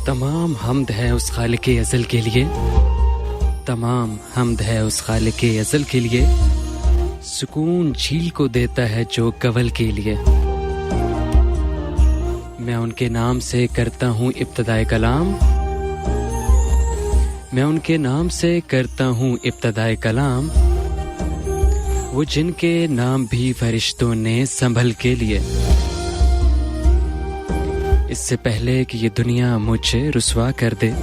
तमाम हम्द है उस खालिक़े अज़ल के लिए, तमाम हम्द है उस खालिक़े अज़ल के लिए, सुकून झील को देता है जो कवल के लिए। मैं उनके नाम से करता हूँ इब्तिदाए कलाम, मैं उनके नाम से करता हूँ इब्तिदाए कलाम, वो जिनके नाम भी फरिश्तों ने संभल के लिए। इससे पहले कि ये दुनिया मुझे रुसवा कर दे,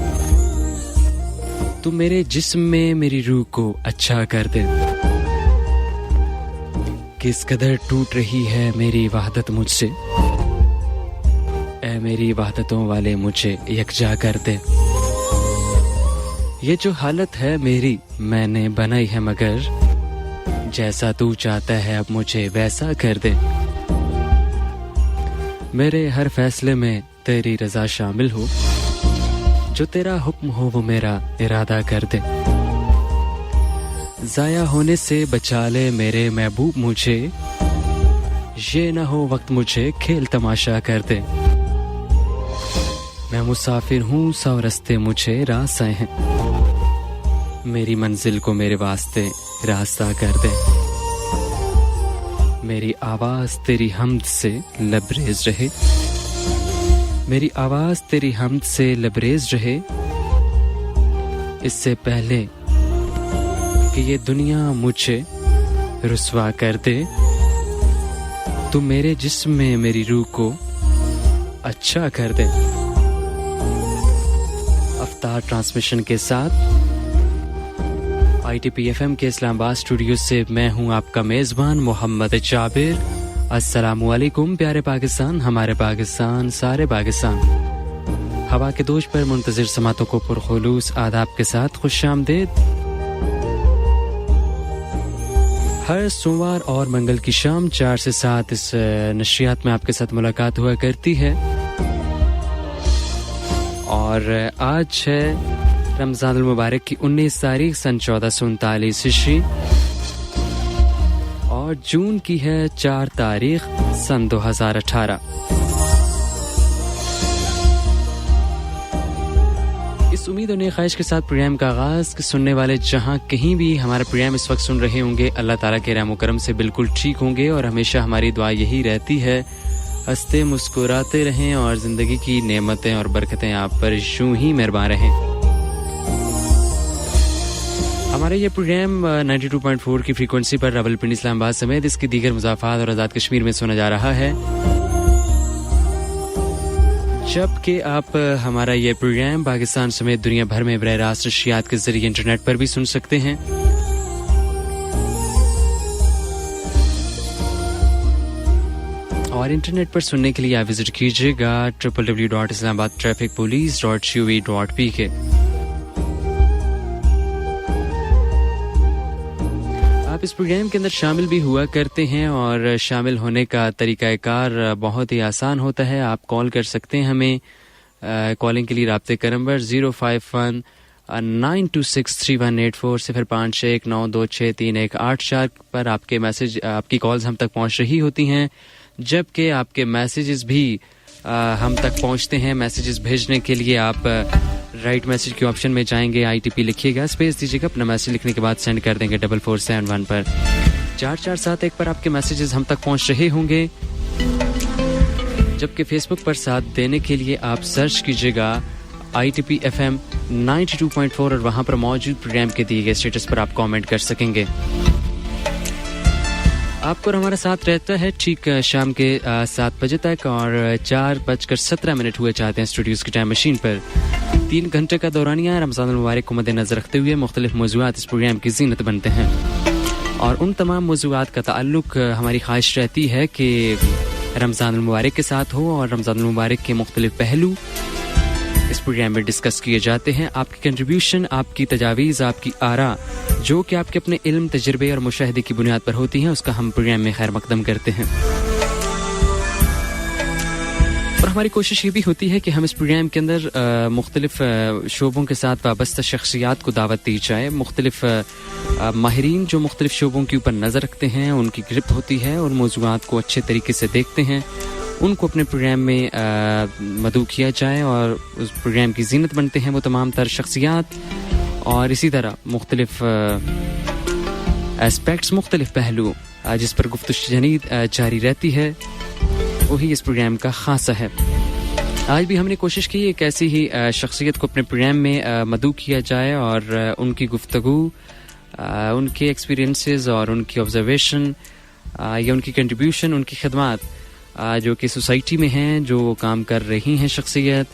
तू मेरे जिस्म में मेरी रूह को अच्छा कर दे। किस कदर टूट रही है मेरी वहदत मुझसे, ऐ मेरी वहदतों वाले मुझे यकजा कर दे। ये जो हालत है मेरी मैंने बनाई है, मगर जैसा तू चाहता है अब मुझे वैसा कर दे। मेरे हर फैसले में तेरी रज़ा शामिल हो, जो तेरा हुक्म हो वो मेरा इरादा कर दे। ज़ाया होने से बचा ले मेरे महबूब मुझे, ये न हो वक्त मुझे खेल तमाशा कर दे। मैं मुसाफिर हूँ, सौ रस्ते मुझे रास्ते हैं, मेरी मंजिल को मेरे वास्ते रास्ता कर दे। मेरी आवाज़ तेरी हम्द से लबरेज रहे, मेरी आवाज़ तेरी हम्द से लबरेज रहे। इससे पहले कि ये दुनिया मुझे रुसवा कर दे, तू मेरे जिस्म में मेरी रूह को अच्छा कर दे। अफ्तार ट्रांसमिशन के साथ ITP FM के इस्लामाबाद स्टूडियो से मैं हूं आपका मेज़बान मोहम्मद जाबिर। अस्सलामु अलैकुम प्यारे पाकिस्तान, हमारे पाकिस्तान, सारे पाकिस्तान। हवा के दोष पर मुंतज़िर समातों को पुरखुलूस आदाब के साथ खुशामदीद। हर सोमवार और मंगल की शाम 4 से 7 इस नशरियात में आपके साथ मुलाकात हुआ करती है। और आज है रमज़ानुल मुबारक की 19 तारीख सन 1439 ईस्वी और जून की है 4 तारीख सन 2018। इस उम्मीद और ख्वाहिश के साथ प्रोग्राम का आगाज़, सुनने वाले जहां कहीं भी हमारा प्रोग्राम इस वक्त सुन रहे होंगे, अल्लाह ताला के रहम करम से बिल्कुल ठीक होंगे। और हमेशा हमारी दुआ यही रहती है, हंसते मुस्कुराते रहें और ज़िंदगी की नेमतें और बरकतें आप पर यूं ही मेहरबान रहें। हमारा ये प्रोग्राम 92.4 की फ्रीक्वेंसी पर रावलपिंडी इस्लामाबाद समेत इसकी दीगर मुज़ाफ़ात और आज़ाद कश्मीर में सुना जा रहा है, जबकि आप हमारा ये प्रोग्राम पाकिस्तान समेत दुनिया भर में बराह रास्त नशरियात के जरिए इंटरनेट पर भी सुन सकते हैं। और इंटरनेट पर सुनने के लिए आप विजिट कीजिएगा www.islamabadtrafficpolice.gov.pk। आप इस प्रोग्राम के अंदर शामिल भी हुआ करते हैं और शामिल होने का तरीक़ाकार बहुत ही आसान होता है। आप कॉल कर सकते हैं हमें। कॉलिंग के लिए राब्ते का नंबर 051-926-3184 0561926318 पर आपके मैसेज, आपकी कॉल्स हम तक पहुंच रही होती हैं, जबकि आपके मैसेजेस भी हम तक पहुंचते हैं। मैसेजेस भेजने के लिए आप राइट मैसेज के ऑप्शन में जाएंगे, ITP लिखिएगा, स्पेस दीजिएगा, अपना मैसेज लिखने के बाद सेंड कर देंगे 4471 पर। 4471 पर आपके मैसेजेस हम तक पहुंच रहे होंगे, जबकि फेसबुक पर साथ देने के लिए आप सर्च कीजिएगा ITP FM 92.4 और वहां पर मौजूद प्रोग्राम के दिए गए स्टेटस पर आप कमेंट कर सकेंगे। आपको हमारा साथ रहता है ठीक शाम के 7 बजे तक और 4:17 हुए चाहते हैं स्टूडियोज की टाइम मशीन पर। 3 घंटे का दौरानिया रमज़ानुल मुबारक को मद्देनज़र रखते हुए मुख्तलिफ मौज़ूआत इस प्रोग्राम की ज़ीनत बनते हैं और उन तमाम मौज़ूआत का ताल्लुक हमारी ख्वाहिश रहती है कि रमज़ानुल मुबारक के साथ हो और रमज़ानुल मुबारक के मुख्तलिफ पहलू इस प्रोग्राम में डिस्कस किए जाते हैं। आपकी कंट्रीब्यूशन, आपकी तजावीज़, आपकी आरा जो कि आपके अपने इल्म, तजर्बे और मुशाहिदे की बुनियाद पर होती हैं, उसका हम प्रोग्राम में खैर मकदम करते हैं। और हमारी कोशिश ये भी होती है कि हम इस प्रोग्राम के अंदर मुख्तलिफ शोबों के साथ वाबस्ता शख्सियात को दावत दी जाए। मुख्तलिफ माहिरीन जो मुख्तलिफ शोबों के ऊपर नज़र रखते हैं, उनकी गिरफ्त होती है और मौज़ूआत को अच्छे तरीके से देखते हैं उनको अपने प्रोग्राम में मदऊ किया जाए और उस प्रोग्राम की जीनत बनते हैं वो तमाम तर शख्सियात। और इसी तरह मुख्तलिफ एस्पेक्ट्स, मुख्तलिफ पहलू जिस पर गुफ्तगू जारी रहती है, वही इस प्रोग्राम का खासा है। आज भी हमने कोशिश की एक ऐसी ही शख्सियत को अपने प्रोग्राम में मदऊ किया जाए और उनकी गुफ्तगू, उनके एक्सपीरियंसेस और उनकी ऑब्जर्वेशन या उनकी कंट्रीब्यूशन, उनकी खदमात जो कि सोसाइटी में हैं, जो काम कर रही हैं शख्सियत,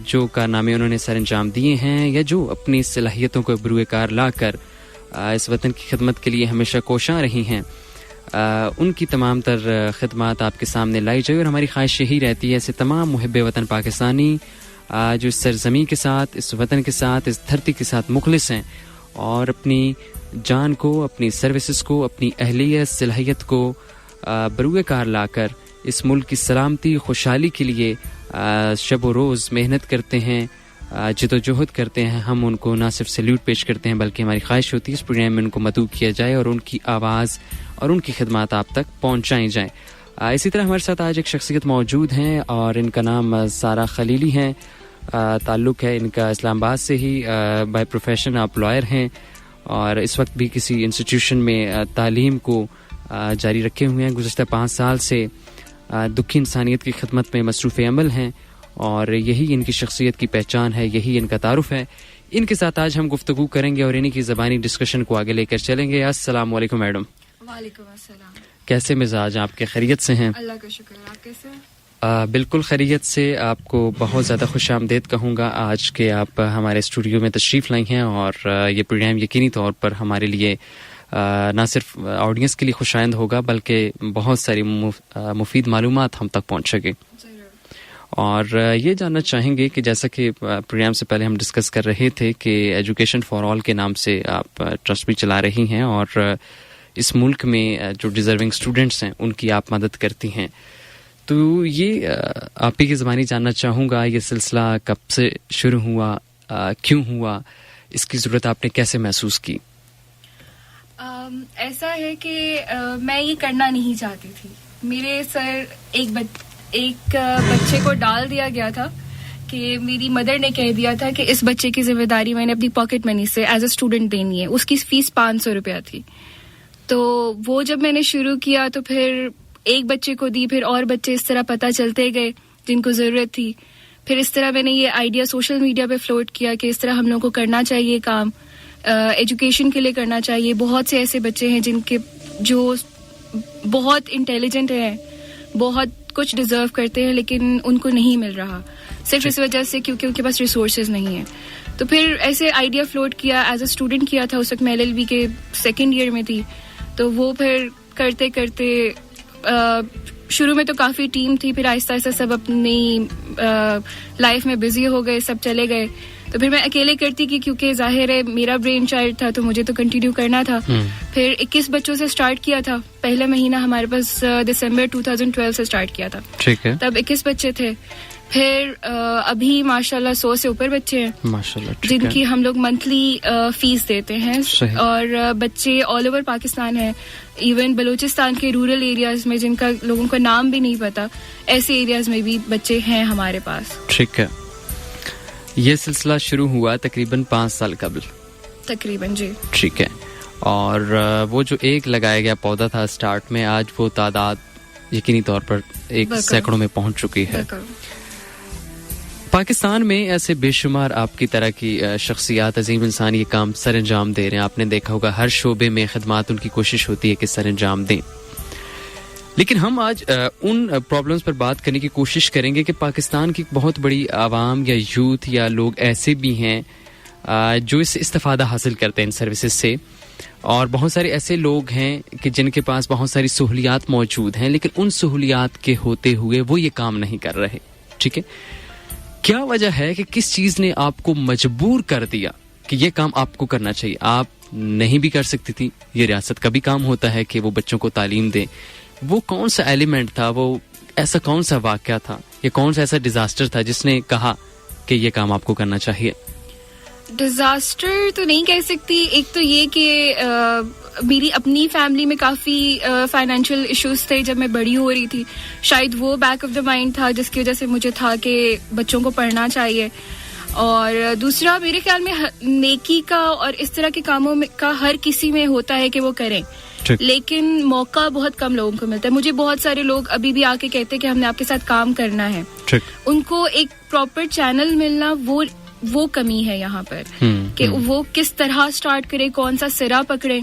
जो कारनामे उन्होंने सर अंजाम दिए हैं या जो अपनी सलाहियतों को बरूए कार ला कर इस वतन की खिदमत के लिए हमेशा कोशां रही हैं, उनकी तमाम तर खिदमात आपके सामने लाई जाए। और हमारी ख्वाहिश यही रहती है ऐसे तमाम मुहिब्बे वतन पाकिस्तानी जो इस सरजमी के साथ, इस वतन के साथ, इस धरती के साथ मुखलिस हैं और अपनी जान को, अपनी सर्विसेज को, अपनी अहलियत, सलाहियत को बरूए कार लाकर इस मुल्क की सलामती, खुशहाली के लिए शब व रोज़ मेहनत करते हैं, जिद्दोजहद करते हैं। हम उनको ना सिर्फ सैल्यूट पेश करते हैं बल्कि हमारी ख्वाहिश होती है इस प्रोग्राम में उनको मदऊ किया जाए और उनकी आवाज़ और उनकी खिदमात आप तक पहुँचाई जाएँ। इसी तरह हमारे साथ आज एक शख्सियत मौजूद हैं और इनका नाम सारा खलीली है। ताल्लुक़ है इनका इस्लामाबाद से ही, बाय प्रोफेशन आप लॉयर हैं और इस वक्त भी किसी इंस्टीट्यूशन में तालीम को जारी रखे हुए हैं। गुज़श्ता 5 साल से दुखी इंसानियत की खिदमत में मसरूफ़ अमल हैं और यही इनकी शख्सियत की पहचान है, यही इनका तारुफ है। इनके साथ आज हम गुफ्तगू करेंगे और इन्हीं की ज़बानी डिस्कशन को आगे लेकर चलेंगे। अस्सलाम वालेकुम मैडम। वालेकुम अस्सलाम। कैसे मिजाज आपके, खैरियत से हैं? अल्लाह का शुक्र, आप कैसे हैं? बिल्कुल खैरियत से। आपको बहुत ज़्यादा खुशामदीद कहूँगा आज के आप हमारे स्टूडियो में तशरीफ़ लाई हैं और ये प्रोग्राम यकीनी तौर पर हमारे लिए ना सिर्फ ऑडियंस के लिए खुशाइंद होगा बल्कि बहुत सारी मुफीद मालूमात हम तक पहुँचेगी। और ये जानना चाहेंगे कि जैसा कि प्रोग्राम से पहले हम डिस्कस कर रहे थे कि एजुकेशन फॉर ऑल के नाम से आप ट्रस्ट भी चला रही हैं और इस मुल्क में जो डिज़र्विंग स्टूडेंट्स हैं उनकी आप मदद करती हैं। तो ये आप ही की ज़बानी जानना चाहूँगा, ये सिलसिला कब से शुरू हुआ, क्यों हुआ, इसकी ज़रूरत आपने कैसे महसूस की? ऐसा है कि मैं ये करना नहीं चाहती थी। मेरे सर एक बच्चे को डाल दिया गया था कि मेरी मदर ने कह दिया था कि इस बच्चे की जिम्मेदारी मैंने अपनी पॉकेट मनी से एज अ स्टूडेंट देनी है। उसकी फीस 500 रुपया थी। तो वो जब मैंने शुरू किया तो फिर एक बच्चे को दी, फिर और बच्चे इस तरह पता चलते गए जिनको ज़रूरत थी। फिर इस तरह मैंने ये आइडिया सोशल मीडिया पे फ्लोट किया कि इस तरह हम लोगों को करना चाहिए काम, एजुकेशन के लिए करना चाहिए। बहुत से ऐसे बच्चे हैं जिनके जो बहुत इंटेलिजेंट हैं, बहुत कुछ डिजर्व करते हैं लेकिन उनको नहीं मिल रहा, सिर्फ इस वजह से क्योंकि उनके पास रिसोर्सेज नहीं है। तो फिर ऐसे आइडिया फ्लोट किया, एज अ स्टूडेंट किया था। उस वक्त मैं LLB के 2nd ईयर में थी। तो वो फिर करते करते शुरू में तो काफ़ी टीम थी, फिर आहिस्ता आहिस्ता सब अपनी लाइफ में बिजी हो गए, सब चले गए। तो फिर मैं अकेले करती कि क्योंकि जाहिर है मेरा ब्रेन चाइल्ड था तो मुझे तो कंटिन्यू करना था। फिर 21 बच्चों से स्टार्ट किया था। पहला महीना हमारे पास दिसंबर 2012 से स्टार्ट किया था। ठीक है। तब 21 बच्चे थे। फिर अभी माशाल्लाह 100 से ऊपर बच्चे हैं माशाल्लाह, जिनकी हम लोग मंथली फीस देते हैं। और बच्चे ऑल ओवर पाकिस्तान हैं, इवन बलूचिस्तान के रूरल एरियाज में जिनका लोगों का नाम भी नहीं पता, ऐसे एरियाज में भी बच्चे हैं हमारे पास। ठीक है। ये सिलसिला शुरू हुआ तकरीबन 5 साल कबल? तकरीबन, जी। ठीक है। और वो जो एक लगाया गया पौधा था स्टार्ट में, आज वो तादाद यकीनी तौर पर एक सैकड़ों में पहुंच चुकी है। पाकिस्तान में ऐसे बेशुमार आपकी तरह की शख्सियात, अजीम इंसान ये काम सर अंजाम दे रहे हैं। आपने देखा होगा हर शोबे में खिदमात उनकी कोशिश होती है कि सर अंजाम दें। लेकिन हम आज उन प्रॉब्लम्स पर बात करने की कोशिश करेंगे कि पाकिस्तान की बहुत बड़ी आवाम या यूथ या लोग ऐसे भी हैं जो इससे इस्तिफादा हासिल करते हैं इन सर्विसेज से, और बहुत सारे ऐसे लोग हैं कि जिनके पास बहुत सारी सहूलियात मौजूद हैं लेकिन उन सहूलियात के होते हुए वो ये काम नहीं कर रहे। ठीक है। क्या वजह है कि किस चीज़ ने आपको मजबूर कर दिया कि ये काम आपको करना चाहिए? आप नहीं भी कर सकती थी, ये रियासत का भी काम होता है कि वो बच्चों को तालीम दे। वो कौन सा एलिमेंट था, वो ऐसा कौन सा वाक़या था, ये कौन सा ऐसा डिजास्टर था जिसने कहा कि ये काम आपको करना चाहिए? डिजास्टर तो नहीं कह सकती। एक तो ये कि मेरी अपनी फैमिली में काफ़ी फाइनेंशियल इश्यूज थे जब मैं बड़ी हो रही थी. शायद वो बैक ऑफ द माइंड था जिसकी वजह से मुझे था कि बच्चों को पढ़ना चाहिए. और दूसरा, मेरे ख्याल में नेकी का और इस तरह के कामों में का हर किसी में होता है कि वो करें, लेकिन मौका बहुत कम लोगों को मिलता है. मुझे बहुत सारे लोग अभी भी आके कहते हैं कि हमने आपके साथ काम करना है. उनको एक प्रॉपर चैनल मिलना, वो कमी है यहाँ पर कि वो किस तरह स्टार्ट करे, कौन सा सिरा पकड़े.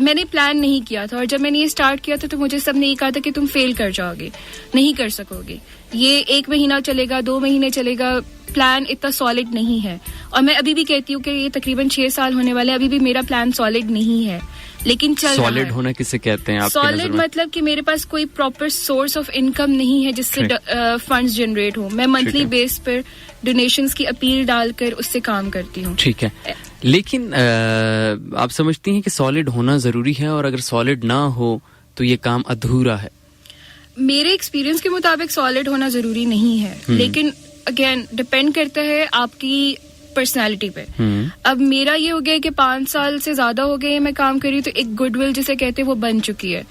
मैंने प्लान नहीं किया था, और जब मैंने ये स्टार्ट किया था तो मुझे सबने ये कहा था कि तुम फेल कर जाओगे, नहीं कर सकोगे, ये 1 महीना चलेगा, 2 महीने चलेगा, प्लान इतना सॉलिड नहीं है. और मैं अभी भी कहती हूँ कि ये तकरीबन 6 साल होने वाले, अभी भी मेरा प्लान सॉलिड नहीं है, लेकिन चल रहा है. सॉलिड होना किसे कहते हैं? सॉलिड मतलब कि मेरे पास कोई प्रॉपर सोर्स ऑफ इनकम नहीं है जिससे फंड्स जनरेट हो. मैं मंथली बेस पर डोनेशंस की अपील डालकर उससे काम करती हूँ. ठीक है, लेकिन आप समझती हैं कि सॉलिड होना जरूरी है, और अगर सॉलिड ना हो तो ये काम अधूरा है? मेरे एक्सपीरियंस के मुताबिक सॉलिड होना जरूरी नहीं है, लेकिन अगेन डिपेंड करता है आपकी पर्सनालिटी पे. अब मेरा ये हो गया कि 5 साल से ज्यादा हो गए मैं काम कर रही हूँ, तो एक गुडविल जिसे कहते हैं वो बन चुकी है.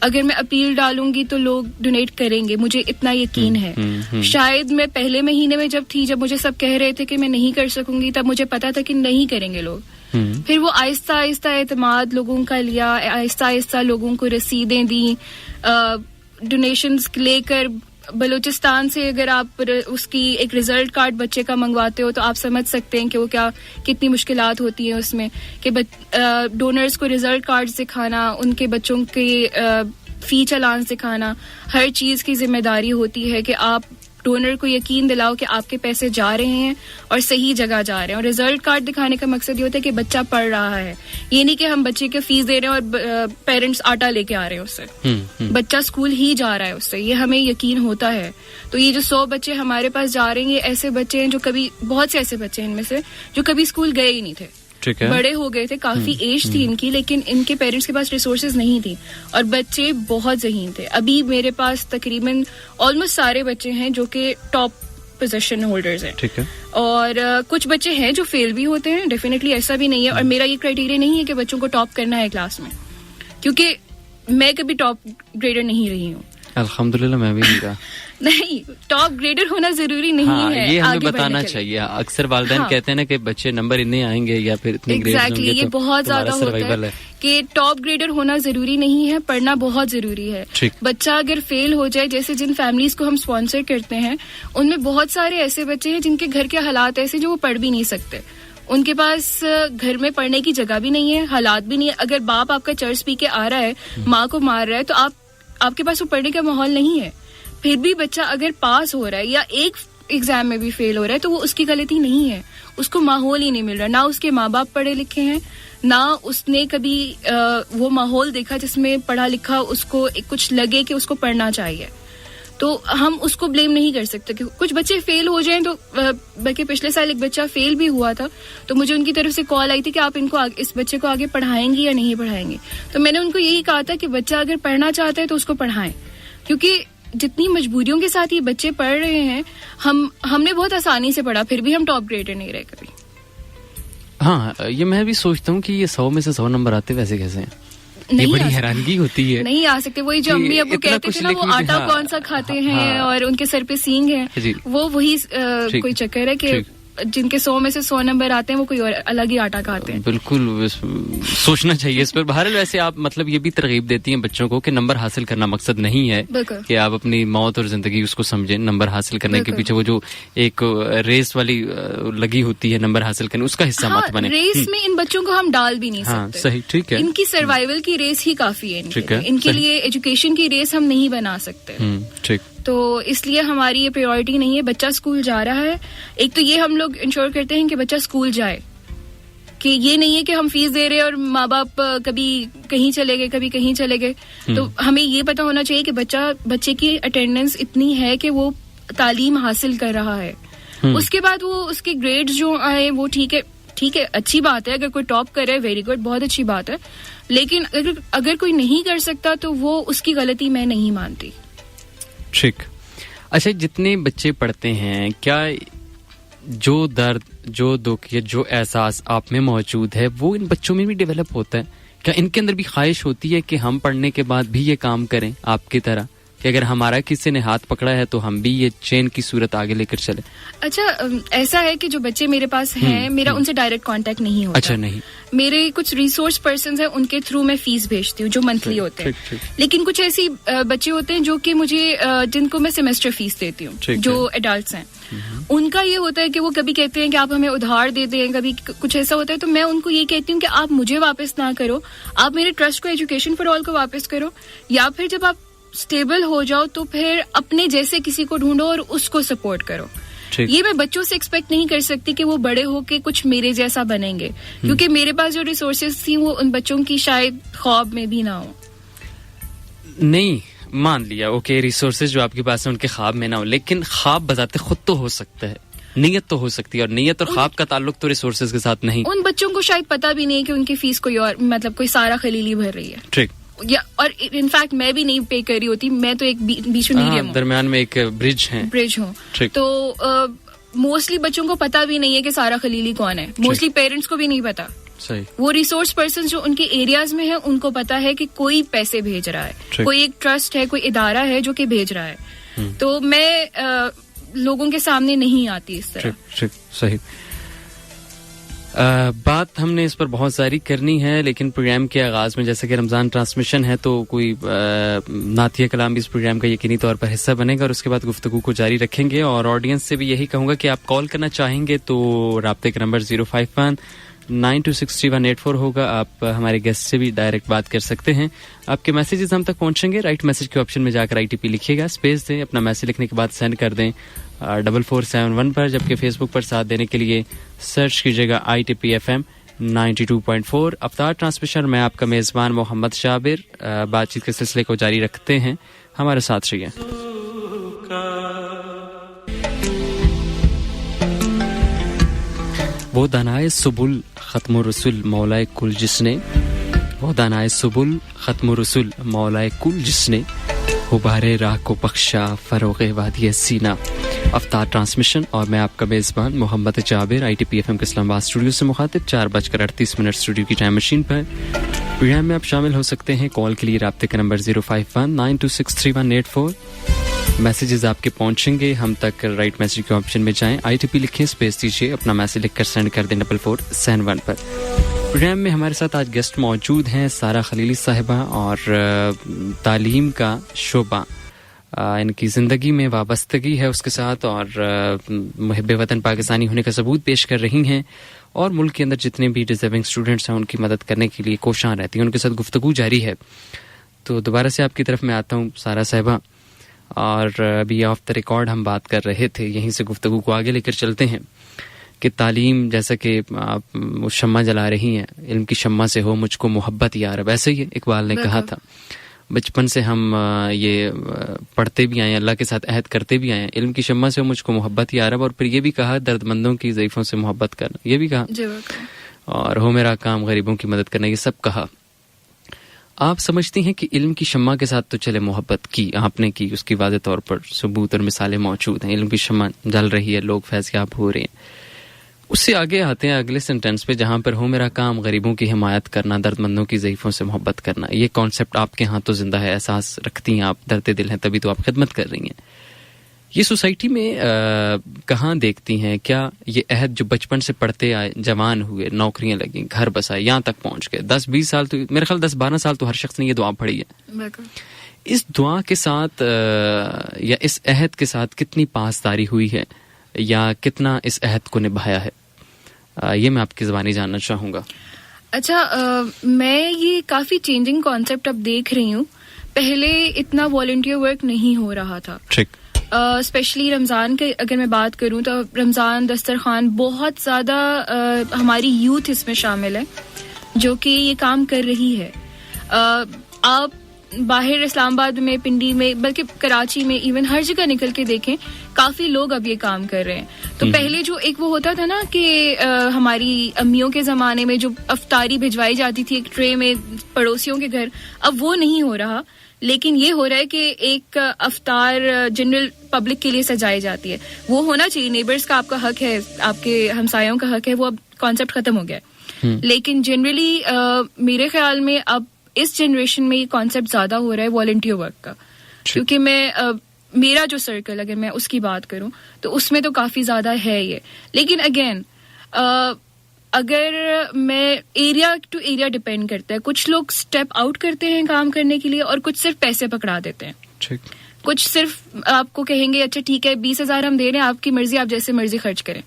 अगर मैं अपील डालूंगी तो लोग डोनेट करेंगे, मुझे इतना यकीन है. शायद मैं पहले महीने में जब मुझे सब कह रहे थे कि मैं नहीं कर सकूंगी, तब मुझे पता था कि नहीं करेंगे लोग. फिर वो आहिस्ता आहिस्ता एतमाद लोगों का लिया, आहिस्ता आहिस्ता लोगों को रसीदें दी, डोनेशंस लेकर. बलूचिस्तान से अगर आप उसकी एक रिजल्ट कार्ड बच्चे का मंगवाते हो तो आप समझ सकते हैं कि वो कितनी मुश्किलात होती है उसमें, कि डोनर्स को रिजल्ट कार्ड दिखाना, उनके बच्चों के फी चालान दिखाना, हर चीज की जिम्मेदारी होती है कि आप डोनर को यकीन दिलाओ कि आपके पैसे जा रहे हैं और सही जगह जा रहे हैं. और रिजल्ट कार्ड दिखाने का मकसद ये होता है कि बच्चा पढ़ रहा है, ये नहीं कि हम बच्चे के फीस दे रहे हैं और पेरेंट्स आटा लेके आ रहे हैं उससे. बच्चा स्कूल ही जा रहा है उससे, ये हमें यकीन होता है. तो ये जो 100 बच्चे हमारे पास जा रहे हैं, ये ऐसे बच्चे हैं जो कभी, बहुत से ऐसे बच्चे हैं इनमें से जो कभी स्कूल गए ही नहीं थे, बड़े हो गए थे, काफी एज थी इनकी, लेकिन इनके पेरेंट्स के पास रिसोर्सेज नहीं थी, और बच्चे बहुत ज़हीन थे. अभी मेरे पास तकरीबन ऑलमोस्ट सारे बच्चे हैं जो कि टॉप पोजीशन होल्डर्स हैं. ठीक है. और कुछ बच्चे हैं जो फेल भी होते हैं, डेफिनेटली, ऐसा भी नहीं है. और मेरा ये क्राइटेरिया नहीं है कि बच्चों को टॉप करना है क्लास में, क्योंकि मैं कभी टॉप ग्रेडर नहीं रही हूँ. अल्हम्दुलिल्लाह, मैं भी नहीं रहा. नहीं, टॉप ग्रेडर होना जरूरी नहीं है. ये हमें बताना चाहिए. अक्सर वालिदैन कहते हैं ना कि बच्चे नंबर इतने आएंगे या फिर इतने ग्रेड्स होंगे. ये बहुत ज्यादा होता है कि टॉप ग्रेडर होना जरूरी नहीं है, पढ़ना बहुत जरूरी है. बच्चा अगर फेल हो जाए, जैसे जिन फैमिलीज को हम स्पॉन्सर करते हैं उनमें बहुत सारे ऐसे बच्चे हैं जिनके घर के हालात ऐसे जो वो पढ़ भी नहीं सकते. उनके पास घर में पढ़ने की जगह भी नहीं है, हालात भी नहीं है. अगर बाप आपका चर्च पी के आ रहा है, माँ को मार रहा है, तो आपके पास वो पढ़ने का माहौल नहीं है. फिर भी बच्चा अगर पास हो रहा है या एक एग्जाम में भी फेल हो रहा है तो वो उसकी गलती नहीं है, उसको माहौल ही नहीं मिल रहा. ना उसके माँ बाप पढ़े लिखे हैं, ना उसने कभी वो माहौल देखा जिसमें पढ़ा लिखा उसको कुछ लगे कि उसको पढ़ना चाहिए. तो हम उसको ब्लेम नहीं कर सकते कि कुछ बच्चे फेल हो जाएं. तो बल्कि पिछले साल एक बच्चा फेल भी हुआ था, तो मुझे उनकी तरफ से कॉल आई थी कि आप इस बच्चे को आगे पढ़ाएंगी या नहीं पढ़ाएंगे. तो मैंने उनको यही कहा था कि बच्चा अगर पढ़ना चाहता है तो उसको पढ़ाएं, क्योंकि जितनी मजबूरियों के साथ ये बच्चे पढ़ रहे हैं, हमने बहुत आसानी से पढ़ा, फिर भी हम टॉप ग्रेडर नहीं रहे कभी. हाँ, ये मैं भी सोचता हूँ कि ये 100 में से 100 नंबर आते वैसे कैसे हैं? ये बड़ी हैरानी होती है. नहीं आ सकते. वही जो अम्मी अब्बू कहते थे ना, वो आटा कौन सा खाते हैं और उनके सर पे सींग है, वही कोई चक्कर है कि जिनके 100 में से 100 नंबर आते हैं वो कोई और अलग ही आटा खाते हैं. बिल्कुल सोचना चाहिए इस पर. बहरहाल वैसे आप मतलब ये भी तरगीब देती हैं बच्चों को कि नंबर हासिल करना मकसद नहीं है, कि आप अपनी मौत और जिंदगी उसको समझें. नंबर हासिल करने के पीछे वो जो एक रेस वाली लगी होती है नंबर हासिल करने, उसका हिस्सा मत बने. रेस में इन बच्चों को हम डाल भी नहीं सकते. सही, ठीक है. इनकी सर्वाइवल की रेस ही काफी है. इनके लिए एजुकेशन की रेस हम नहीं बना सकते. ठीक. तो इसलिए हमारी ये प्रायोरिटी नहीं है. बच्चा स्कूल जा रहा है, एक तो ये हम लोग इंश्योर करते हैं कि बच्चा स्कूल जाए, कि ये नहीं है कि हम फीस दे रहे हैं और माँ बाप कभी कहीं चले गए, कभी कहीं चले गए. तो हमें ये पता होना चाहिए कि बच्चे की अटेंडेंस इतनी है कि वो तालीम हासिल कर रहा है. उसके बाद वो उसके ग्रेड्स जो आए वो ठीक है, अच्छी बात है. अगर कोई टॉप करे, वेरी गुड, बहुत अच्छी बात है. लेकिन अगर कोई नहीं कर सकता तो वो उसकी गलती मैं नहीं मानती. ठीक. अच्छा, जितने बच्चे पढ़ते हैं, क्या जो दर्द, जो दुख या जो एहसास आप में मौजूद है वो इन बच्चों में भी डेवलप होता है? क्या इनके अंदर भी ख्वाहिश होती है कि हम पढ़ने के बाद भी ये काम करें आपकी तरह, कि अगर हमारा किसी ने हाथ पकड़ा है तो हम भी ये चेन की सूरत आगे लेकर चले? अच्छा, ऐसा है कि जो बच्चे मेरे पास हैं, मेरा उनसे डायरेक्ट कांटेक्ट नहीं होता। अच्छा, नहीं। मेरे कुछ रिसोर्स पर्सन हैं, उनके थ्रू मैं फीस भेजती हूँ जो मंथली होते हैं। लेकिन कुछ ऐसी बच्चे होते हैं जो कि मुझे जिनको मैं सेमेस्टर फीस देती हूँ, जो एडल्ट्स हैं। उनका ये होता है कि वो कभी कहते हैं कि आप हमें उधार दे दें, कभी कुछ ऐसा होता है, तो मैं उनको ये कहती हूँ कि आप मुझे वापस ना करो, आप मेरे ट्रस्ट को, एजुकेशन फॉर ऑल को वापस करो, या फिर जब आप स्टेबल हो जाओ तो फिर अपने जैसे किसी को ढूंढो और उसको सपोर्ट करो। ये मैं बच्चों से एक्सपेक्ट नहीं कर सकती कि वो बड़े होके कुछ मेरे जैसा बनेंगे, क्योंकि मेरे पास जो रिसोर्सेज थी वो उन बच्चों की शायद ख्वाब में भी ना हो। नहीं, मान लिया, ओके, रिसोर्सेज जो आपके पास है उनके ख्वाब में ना हो, लेकिन ख्वाब बजाते खुद तो हो सकता है, नीयत तो हो सकती है, और नीयत और ख्वाब का ताल्लुक तो रिसोर्सेज के साथ नहीं। उन बच्चों को शायद पता भी नहीं कि उनकी फीस कोई और, मतलब कोई सारा खलीली भर रही है। ठीक। या और इनफैक्ट मैं भी नहीं पे कर रही होती, मैं तो एक बीच में मीडियम हूँ, दरमियान में एक ब्रिज हूँ। तो मोस्टली बच्चों को पता भी नहीं है कि सारा खलीली कौन है, मोस्टली पेरेंट्स को भी नहीं पता। सही। वो रिसोर्स पर्सन जो उनके एरियाज में है उनको पता है कि कोई पैसे भेज रहा है, कोई एक ट्रस्ट है, कोई इदारा है जो कि भेज रहा है। तो मैं लोगों के सामने नहीं आती इस तरह। सही। बात हमने इस पर बहुत सारी करनी है, लेकिन प्रोग्राम के आगाज में जैसे कि रमज़ान ट्रांसमिशन है तो कोई नातिया कलाम भी इस प्रोग्राम का यकीनी तौर पर हिस्सा बनेगा, और उसके बाद गुफ्तगू को जारी रखेंगे। और ऑडियंस से भी यही कहूँगा कि आप कॉल करना चाहेंगे तो राब्ते का नंबर 05192631884 होगा। आप हमारे गेस्ट से भी डायरेक्ट बात कर सकते हैं। आपके मैसेजेस हम तक पहुंचेंगे, राइट मैसेज के ऑप्शन में जाकर ITP लिखिएगा, स्पेस दें, अपना मैसेज लिखने के बाद सेंड कर दें 4471 पर, जबकि फेसबुक पर साथ देने के लिए सर्च कीजिएगा ITP FM 92.4। अफ्तार ट्रांसमिशन में आपका मेज़बान मोहम्मद शाबिर बातचीत के सिलसिले को जारी रखते हैं, हमारे साथ रहिए। वो दानाए सुबुल खत्म रसूल मौलाए कुल जिसने, वो दानाए सुबुल खत्म रसूल मौलाए कुल जिसने, गुबारे राह को बख्शा फरोग़े वादी सीना। अफ्तार ट्रांसमिशन और मैं आपका मेज़बान मोहम्मद जाबिर ITP FM के इस्लामाबाद स्टूडियो से मुखातिब 4:38 स्टूडियो की टाइम मशीन पर। प्रोग्राम में आप शामिल हो सकते हैं। कॉल के लिए राब्ते का नंबर 05192631884। मैसेजेस आपके पहुंचेंगे हम तक, राइट मैसेज के ऑप्शन में जाएं, ITP लिखें, स्पेस दीजिए, अपना मैसेज लिखकर सेंड कर दें 4471 पर। प्रोग्राम में हमारे साथ आज गेस्ट मौजूद हैं सारा खलीली साहिबा, और तालीम का शोबा इनकी ज़िंदगी में वाबस्तगी है उसके साथ, और मुहिब वतन पाकिस्तानी होने का सबूत पेश कर रही हैं, और मुल्क के अंदर जितने भी डिजर्विंग स्टूडेंट्स हैं उनकी मदद करने के लिए कोशां रहती हैं। उनके साथ गुफ्तगू जारी है। तो दोबारा से आपकी तरफ मैं आता हूँ सारा साहिबा, और अभी ऑफ द रिकॉर्ड हम बात कर रहे थे, यहीं से गुफ्तगू को आगे लेकर चलते हैं कि तालीम, जैसा कि आप वो शम्मा जला रही हैं, इल्म की शम्मा से हो मुझको मोहब्बत यार, वैसे ही इकबाल ने कहा था। बचपन से हम ये पढ़ते भी आए, अल्लाह के साथ अहद करते भी आए, इल्म की शम्मा से हो मुझको मोहब्बत यार, और फिर ये भी कहा दर्दमंदों की ज़ईफ़ों से मोहब्बत करना, ये भी कहा, और हो मेरा काम गरीबों की मदद करना, ये सब कहा। आप समझती हैं कि इल्म की शम्मा के साथ तो चले मोहब्बत की आपने की, उसकी वाज़े तौर पर सबूत और मिसालें मौजूद हैं, इल्म की शम्मा जल रही है, लोग फैज़याब हो रहे हैं। उससे आगे आते हैं अगले सेंटेंस पे, जहाँ पर हो मेरा काम गरीबों की हिमायत करना, दर्दमंदों की ज़ईफ़ों से मोहब्बत करना। ये कॉन्सेप्ट आपके यहाँ तो जिंदा है, एहसास रखती हैं आप, दर्द दिल हैं, तभी तो आप खिदमत कर रही हैं। ये सोसाइटी में कहाँ देखती हैं, क्या ये अहद जो बचपन से पढ़ते आए, जवान हुए, नौकरियां लगी, घर बसाए, यहाँ तक पहुँच गए, 10-20 साल तो, मेरे ख्याल 10-12 साल तो हर शख्स ने ये दुआ पढ़ी है। इस दुआ के साथ या इस अहद के साथ कितनी पासदारी हुई है, या कितना इस अहद को निभाया है, ये मैं आपकी ज़बानी जानना चाहूँगा। अच्छा, मैं ये काफ़ी चेंजिंग कॉन्सेप्ट अब देख रही हूँ। पहले इतना वॉलंटियर वर्क नहीं हो रहा था, ठीक, स्पेशली रमज़ान के अगर मैं बात करूँ तो रमज़ान दस्तरखान बहुत ज़्यादा हमारी यूथ इसमें शामिल है जो कि ये काम कर रही है। आप बाहर इस्लामाबाद में, पिंडी में, बल्कि कराची में, इवन हर जगह निकल के देखें, काफी लोग अब ये काम कर रहे हैं। तो पहले जो एक वो होता था ना कि हमारी अम्मियों के जमाने में जो अफ्तारी भिजवाई जाती थी एक ट्रे में पड़ोसियों के घर, अब वो नहीं हो रहा, लेकिन ये हो रहा है कि एक अफ्तार जनरल पब्लिक के लिए सजाई जाती है। वो होना चाहिए, नेबर्स का आपका हक है, आपके हमसायों का हक है, वो अब कॉन्सेप्ट खत्म हो गया है। लेकिन जनरली मेरे ख्याल में अब इस जनरेशन में ये कॉन्सेप्ट ज्यादा हो रहा है वॉलंटियर वर्क का, क्योंकि मैं मेरा जो सर्कल अगर मैं उसकी बात करूं तो उसमें तो काफी ज्यादा है ये। लेकिन अगेन अगर मैं एरिया टू एरिया डिपेंड करता है, कुछ लोग स्टेप आउट करते हैं काम करने के लिए और कुछ सिर्फ पैसे पकड़ा देते हैं। कुछ सिर्फ आपको कहेंगे अच्छा ठीक है 20,000 हम दे रहे हैं, आपकी मर्जी, आप जैसे मर्जी खर्च करें।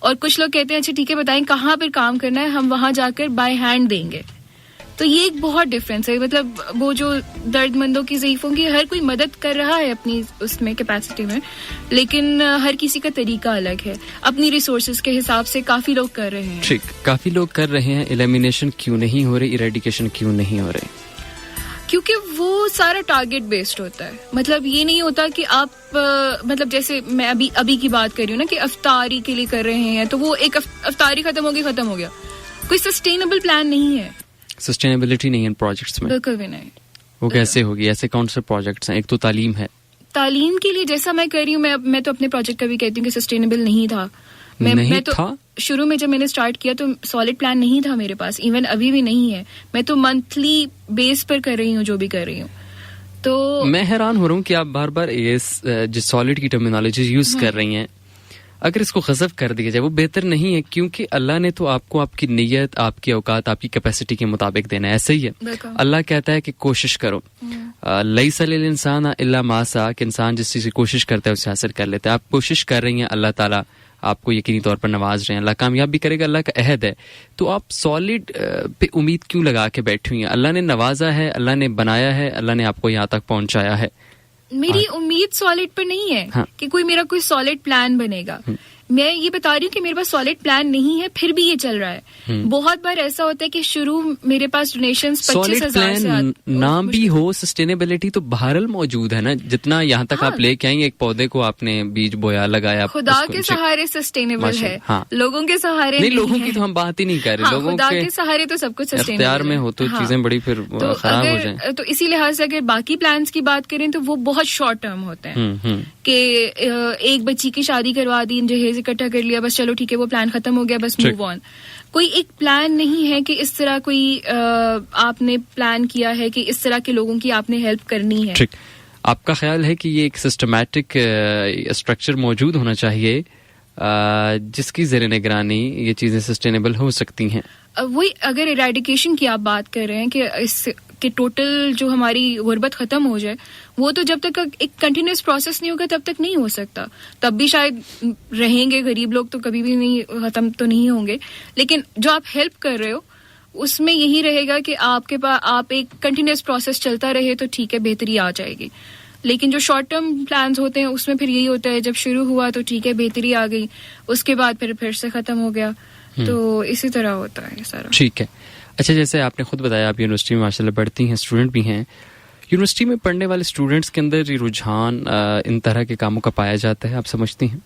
और कुछ लोग कहते हैं अच्छा ठीक है बताएं कहाँ पर काम करना है, हम वहां जाकर बाय हैंड देंगे। तो ये एक बहुत डिफरेंस है। मतलब वो जो दर्दमंदों की ज़ईफों की हर कोई मदद कर रहा है अपनी उसमें कैपेसिटी में, लेकिन हर किसी का तरीका अलग है, अपनी रिसोर्सेज के हिसाब से काफी लोग कर रहे हैं। ठीक, काफी लोग कर रहे हैं। एलिमिनेशन क्यों नहीं हो रही, इरेडिकेशन क्यों नहीं हो रही? क्योंकि वो सारा टारगेट बेस्ड होता है। मतलब ये नहीं होता कि आप मतलब जैसे मैं अभी की बात कर रही हूँ ना कि अफ्तारी के लिए कर रहे हैं, तो वो एक अफ्तारी खत्म हो गया, कोई सस्टेनेबल प्लान नहीं है, सस्टेनेबिलिटी नहीं है इन प्रोजेक्ट्स में, बिल्कुल भी नहीं। वो कैसे होगी? ऐसे कौन से प्रोजेक्ट्स हैं? एक तो तालीम है, तालीम के लिए जैसा मैं कर रही हूँ, मैं तो अपने प्रोजेक्ट का भी कहती हूँ कि सस्टेनेबल नहीं था। मैं तो था? शुरू में जब मैंने स्टार्ट किया तो सॉलिड प्लान नहीं था मेरे पास, इवन अभी भी नहीं है। मैं तो मंथली बेस पर कर रही हूँ जो भी कर रही हूँ। तो मैं हैरान हो रहा हूँ कि आप बार बार जिस सॉलिड की टर्मिनोलॉजी यूज कर रही हैं, अगर इसको ग़ज़ब कर दिया जाए वो बेहतर नहीं है, क्योंकि अल्लाह ने तो आपको आपकी नीयत, आपकी औकात, आपकी कैपेसिटी के मुताबिक देना है। ऐसे ही है, अल्लाह कहता है कि कोशिश करो, लैसा लिल इंसान इल्ला मा सा, कि इंसान जिस चीज़ की कोशिश करता है उसे हासिल कर लेता है। आप कोशिश कर रही हैं, अल्लाह ताला आपको यकीनी तौर पर नवाज रहे हैं, अल्लाह कामयाब भी करेगा, अल्लाह का अहद है। तो आप सॉलिड पे उम्मीद क्यों लगा के बैठी हुई हैं? अल्लाह ने नवाजा है, अल्लाह ने बनाया है, अल्लाह ने आपको यहाँ तक पहुँचाया है। मेरी उम्मीद सॉलिड पर नहीं है कि कोई मेरा कोई सॉलिड प्लान बनेगा। मैं ये बता रही हूँ कि मेरे पास सॉलिड प्लान नहीं है, फिर भी ये चल रहा है। बहुत बार ऐसा होता है कि शुरू मेरे पास डोनेशंस 25,000 से ना भी हो, सस्टेनेबिलिटी तो बहरहाल मौजूद है ना। जितना यहाँ तक आप लेके आएंगे, एक पौधे को आपने बीज बोया, लगाया, खुदा के सहारे सस्टेनेबल है। लोगों के सहारे नहीं, लोगों की तो हम बात ही नहीं कर रहे। लोगों खुदा के सहारे तो सब कुछ सस्टेनेबल में हो तो चीजें बड़ी फिर खराब हो जाए। तो इसी लिहाज से अगर बाकी प्लान्स की बात करें तो वो बहुत शॉर्ट टर्म होते हैं कि एक बच्ची की शादी करवा दी, जहेज इकट्ठा कर लिया, बस चलो ठीक है वो प्लान खत्म हो गया, बस मूव ऑन। कोई एक प्लान नहीं है कि इस तरह कोई आपने प्लान किया है कि इस तरह के लोगों की आपने हेल्प करनी है। ठीक, आपका ख्याल है कि ये एक सिस्टमैटिक स्ट्रक्चर मौजूद होना चाहिए जिसकी ज़ेरे निगरानी ये चीजें सस्टेनेबल हो सकती हैं? वही अगर इरेडिकेशन की आप बात कर रहे हैं कि कि टोटल जो हमारी गुर्बत खत्म हो जाए, वो तो जब तक एक कंटिन्यूस प्रोसेस नहीं होगा तब तक नहीं हो सकता। तब भी शायद रहेंगे गरीब लोग, तो कभी भी नहीं खत्म तो नहीं होंगे। लेकिन जो आप हेल्प कर रहे हो उसमें यही रहेगा कि आपके पास आप एक कंटिन्यूस प्रोसेस चलता रहे तो ठीक है, बेहतरी आ जाएगी। लेकिन जो शॉर्ट टर्म प्लान्स होते हैं उसमें फिर यही होता है, जब शुरू हुआ तो ठीक है बेहतरी आ गई, उसके बाद फिर से खत्म हो गया। तो इसी तरह होता है सारा। ठीक है। अच्छा, जैसे आपने खुद बताया आप यूनिवर्सिटी में माशाल्लाह पढ़ती हैं, स्टूडेंट भी हैं। यूनिवर्सिटी में पढ़ने वाले स्टूडेंट्स के अंदर ये रुझान इन तरह के कामों का पाया जाता है, आप समझती हैं?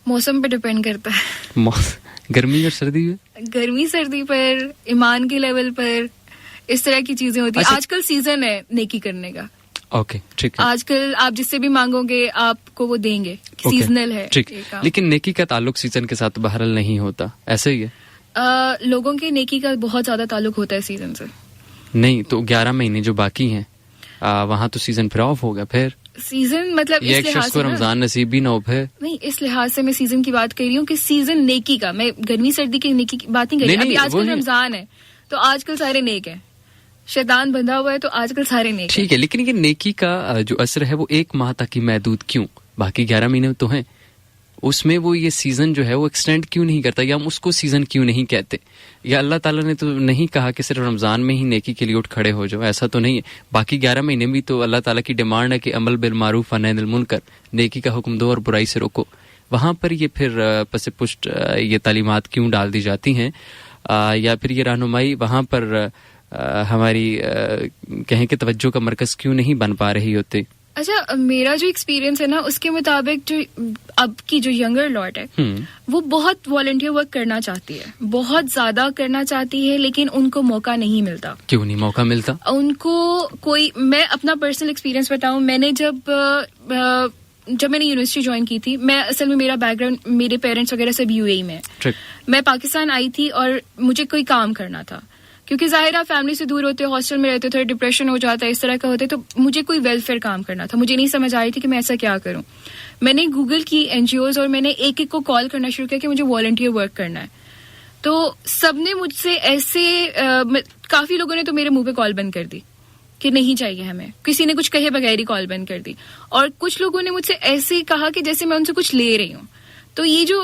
मौसम पे डिपेंड करता है। गर्मी और सर्दी में? गर्मी सर्दी पर, ईमान के लेवल पर, इस तरह की चीजें होती है। आजकल सीजन है नेकी करने का। ओके, ठीक है। आजकल आप जिससे भी मांगोगे आपको वो देंगे, सीजनल है। ठीक, लेकिन नेकी का ताल्लुक सीजन के साथ बहरहाल नहीं होता, ऐसे ही है? लोगों के नेकी का बहुत ज्यादा ताल्लुक होता है सीजन से। नहीं तो 11 महीने जो बाकी हैं वहाँ तो सीजन फिर ऑफ होगा। फिर सीजन मतलब ये एक शख्स को रमजान नसीब भी ना हो। फिर नहीं, इस लिहाज से मैं सीजन की बात कर रही हूँ कि सीजन नेकी का, मैं गर्मी सर्दी की नेकी की बात नहीं कर रही। अभी आजकल रमजान है तो आजकल सारे नेक है, शैतान बंधा हुआ है तो आजकल सारे नेक। ठीक है, लेकिन ये नेकी का जो असर है वो 1 माह तक ही महदूद क्यों? बाकी 11 महीने तो हैं, उसमें वो ये सीजन जो है वो एक्सटेंड क्यों नहीं करता, या हम उसको सीजन क्यों नहीं कहते? या अल्लाह ताला ने तो नहीं कहा कि सिर्फ रमजान में ही नेकी के लिए उठ खड़े हो जाओ, ऐसा तो नहीं है। बाकी 11 महीने भी तो अल्लाह ताला की डिमांड है कि अमल बिल मारूफ व नही अनिल मुनकर, नेकी का हुक्म दो और बुराई से रोको। वहाँ पर ये फिर पसे पुष्ट ये तालीमात क्यों डाल दी जाती हैं, या फिर ये रहनुमाई वहाँ पर हमारी कहें कि तवज्जो का मरकज क्यों नहीं बन पा रही होती? अच्छा, मेरा जो एक्सपीरियंस है ना उसके मुताबिक जो अब की जो यंगर लॉट है वो बहुत वॉलंटियर वर्क करना चाहती है, बहुत ज्यादा करना चाहती है, लेकिन उनको मौका नहीं मिलता। क्यों नहीं मौका मिलता उनको? मैं अपना पर्सनल एक्सपीरियंस बताऊं, मैंने जब जब मैंने यूनिवर्सिटी ज्वाइन की थी, मैं असल में मेरा बैकग्राउंड, मेरे पेरेंट्स वगैरह सब यूएई में है। मैं पाकिस्तान आई थी और मुझे कोई काम करना था, क्योंकि जाहिर है फैमिली से दूर होते, हॉस्टल में रहते थे, डिप्रेशन हो जाता है, इस तरह का होता है, तो मुझे कोई वेलफेयर काम करना था। मुझे नहीं समझ आ रही थी कि मैं ऐसा क्या करूं। मैंने गूगल की एनजीओज और मैंने एक एक को कॉल करना शुरू किया कि मुझे वॉलंटियर वर्क करना है। तो सबने मुझसे ऐसे काफी लोगों ने तो मेरे मुंह पे कॉल बंद कर दी कि नहीं चाहिए हमें, किसी ने कुछ कहे बगैर ही कॉल बंद कर दी, और कुछ लोगों ने मुझसे ऐसे कहा कि जैसे मैं उनसे कुछ ले रही हूँ। तो ये जो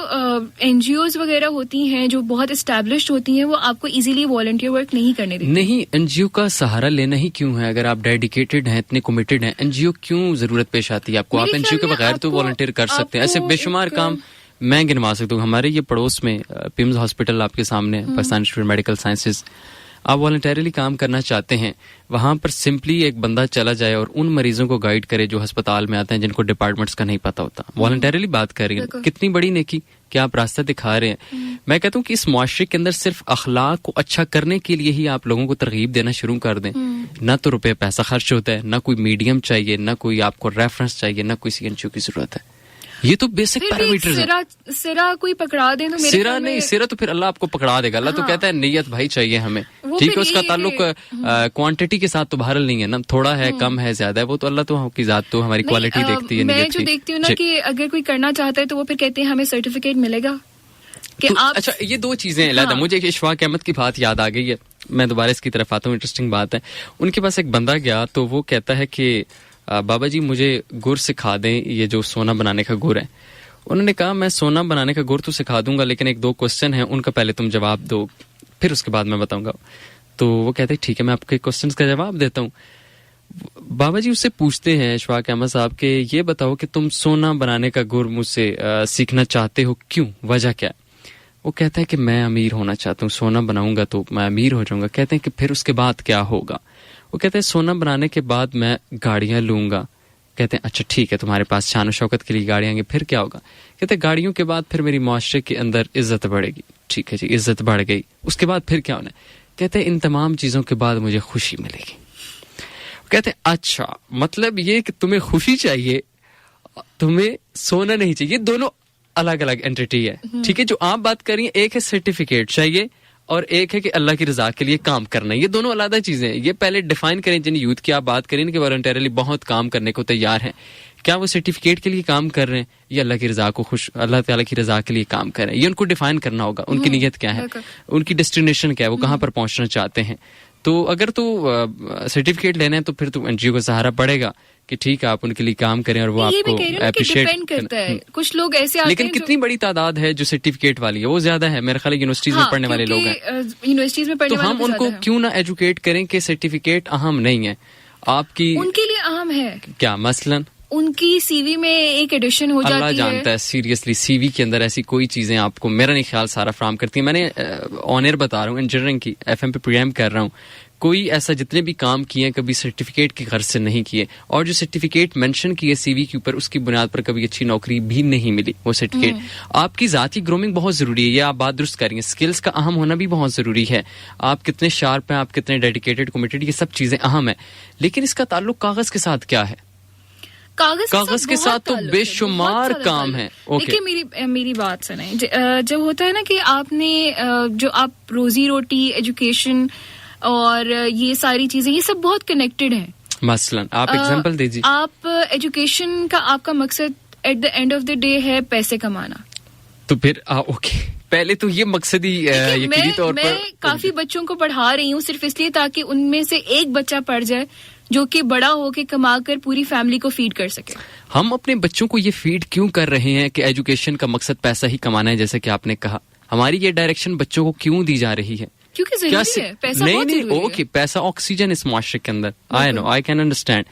एनजीओज वगैरह होती हैं जो बहुत एस्टैब्लिश्ड होती हैं, वो आपको इजीली वॉलंटियर वर्क नहीं करने देती। नहीं, एनजीओ का सहारा लेना ही क्यों है? अगर आप डेडिकेटेड हैं, इतने कमिटेड हैं, एनजीओ क्यों जरूरत पेश आती है आपको? आप एनजीओ के बगैर तो वॉलंटियर कर सकते हैं। ऐसे बेशुमार काम मैं गिनवा सकता हूँ। हमारे ये पड़ोस में पिम्स हॉस्पिटल आपके सामने, Pakistan institute of medical sciences, आप वॉलंटरीली काम करना चाहते हैं, वहां पर सिंपली एक बंदा चला जाए और उन मरीजों को गाइड करे जो अस्पताल में आते हैं, जिनको डिपार्टमेंट्स का नहीं पता होता। वॉलंटरीली बात कर रही है, कितनी बड़ी नेकी, क्या आप रास्ता दिखा रहे हैं। मैं कहता हूँ कि इस मुआशरे के अंदर सिर्फ अखलाक को अच्छा करने के लिए ही आप लोगों को तरगीब देना शुरू कर दें। ना तो रुपए पैसा खर्च होता है, ना कोई मीडियम चाहिए, ना कोई आपको रेफरेंस चाहिए, ना किसी एनजीओ की जरूरत है। ये तो बेसिक पैरामीटर्स हैं। सिरा कोई पकड़ा दे तो मेरे सिरा नहीं, सिरा तो फिर अल्लाह आपको पकड़ा देगा। अल्लाह तो कहता है नियत भाई चाहिए हमें, ठीक है। उसका ताल्लुक क्वांटिटी के साथ तो बहरल नहीं है ना, थोड़ा है, कम है, ज्यादा है, वो तो अल्लाह तो की जात तो हमारी क्वालिटी देखती है। मैं जो देखती हूँ ना कि अगर कोई करना चाहता है तो वो फिर कहते हैं हमें सर्टिफिकेट मिलेगा कि तो, आप। अच्छा, ये दो चीजें अलग। मुझे एक इशफाक अहमद की बात याद आ गई है, मैं दोबारा इसकी तरफ आता हूँ, इंटरेस्टिंग बात है। उनके पास एक बंदा गया तो वो कहता है कि बाबा जी मुझे गुर सिखा दें, ये जो सोना बनाने का गुर है। उन्होंने कहा मैं सोना बनाने का गुर तो सिखा दूंगा, लेकिन एक दो क्वेश्चन है, उनका पहले तुम जवाब दो, फिर उसके बाद मैं बताऊंगा। तो वो कहते हैं ठीक है, मैं आपके क्वेश्चंस का जवाब देता हूँ। बाबा जी उससे पूछते हैं इशफाक अहमद साहब के, ये बताओ कि तुम सोना बनाने का गुर मुझसे सीखना चाहते हो, क्यों, वजह क्या है? वो कहता है कि मैं अमीर होना चाहता हूँ, सोना बनाऊंगा तो मैं अमीर हो जाऊंगा। कहते हैं कि फिर उसके बाद क्या होगा? वो कहते हैं सोना बनाने के बाद मैं गाड़ियां लूंगा। कहते हैं अच्छा ठीक है, तुम्हारे पास शान शौकत के लिए गाड़ियां आएंगी, फिर क्या होगा? कहते हैं गाड़ियों के बाद फिर मेरी मुआशरे के अंदर इज्जत बढ़ेगी। ठीक है जी, इज्जत बढ़ गई, उसके बाद फिर क्या होना है? कहते हैं इन तमाम चीजों के बाद मुझे खुशी मिलेगी। कहते हैं अच्छा, मतलब ये कि तुम्हें खुशी चाहिए, तुम्हें सोना नहीं चाहिए। ये दोनों अलग अलग एंटिटी है, ठीक है। जो आप बात कर रही हैं, एक है सर्टिफिकेट चाहिए और एक है कि अल्लाह की रजा के लिए काम करना। ये दोनों अलग चीजें हैं। ये पहले डिफाइन करें। जिन यूथ की आप बात करें कि वॉलंटरीली बहुत काम करने को तैयार हैं, क्या वो सर्टिफिकेट के लिए काम कर रहे हैं या अल्लाह की रजा को अल्लाह ताला की रजा के लिए काम कर रहे हैं? ये उनको डिफाइन करना होगा। उनकी नीयत क्या है, उनकी डेस्टिनेशन क्या है, वो कहाँ पर पहुंचना चाहते हैं। तो अगर तो सर्टिफिकेट लेना है तो फिर तो एनजीओ का सहारा पड़ेगा कि ठीक है आप उनके लिए काम करें और वो आपको अप्रिशिएट करता है। कुछ लोग ऐसे आते लेकिन हैं कितनी बड़ी तादाद है जो सर्टिफिकेट वाली है, वो ज्यादा है मेरे ख्याल यूनिवर्सिटीज में पढ़ने वाले लोग हैं। यूनिवर्सिटीज में पढ़ने तो हम उनको क्यों ना एजुकेट करें कि सर्टिफिकेट अहम नहीं है आपकी, उनके लिए अहम है क्या? मसलन उनकी सीवी में एक एडिशन हो जाती है। अल्लाह जानता है सीरियसली सीवी के अंदर ऐसी कोई चीजें आपको मेरा नहीं ख्याल सारा फ्राहम करती है। मैंने ऑन एयर बता रहा हूँ, इंजीनियरिंग की एफएम पे प्रोग्राम कर रहा हूँ, कोई ऐसा जितने भी काम किए हैं कभी सर्टिफिकेट की गर्ज से नहीं किए, और जो सर्टिफिकेट मेंशन किए सीवी के ऊपर उसकी बुनियाद पर कभी अच्छी नौकरी भी नहीं मिली। वो सर्टिफिकेट आपकी जाती ग्रूमिंग बहुत जरूरी है, ये आप बात दुरुस्त करेंगे। स्किल्स का अहम होना भी बहुत जरूरी है, आप कितने शार्प हैं, आप कितने डेडिकेटेड कमिटेड, ये सब चीजें अहम है। लेकिन इसका ताल्लुक कागज के साथ क्या है? कागज के साथ तो बेशुमार काम है। देखिए मेरी बात सुने, जब होता है ना कि आपने जो आप रोजी रोटी, एजुकेशन और ये सारी चीजें, ये सब बहुत कनेक्टेड हैं। मसलन आप एग्जांपल दीजिए। आप एजुकेशन का आपका मकसद at the end of the day है पैसे कमाना, तो फिर ओके, पहले तो ये मकसद ही यकीनी तौर पर मैं काफी बच्चों को पढ़ा रही हूँ सिर्फ इसलिए ताकि उनमें से एक बच्चा पढ़ जाए जो कि बड़ा होके कमाकर पूरी फैमिली को फीड कर सके। हम अपने बच्चों को ये फीड क्यों कर रहे हैं कि एजुकेशन का मकसद पैसा ही कमाना है, जैसे कि आपने कहा? हमारी ये डायरेक्शन बच्चों को क्यों दी जा रही है? क्योंकि जरूरी है, पैसा नहीं बहुत नहीं जरूरी ओके, पैसा ऑक्सीजन इस मुआशरे के अंदर, I know, I can understand.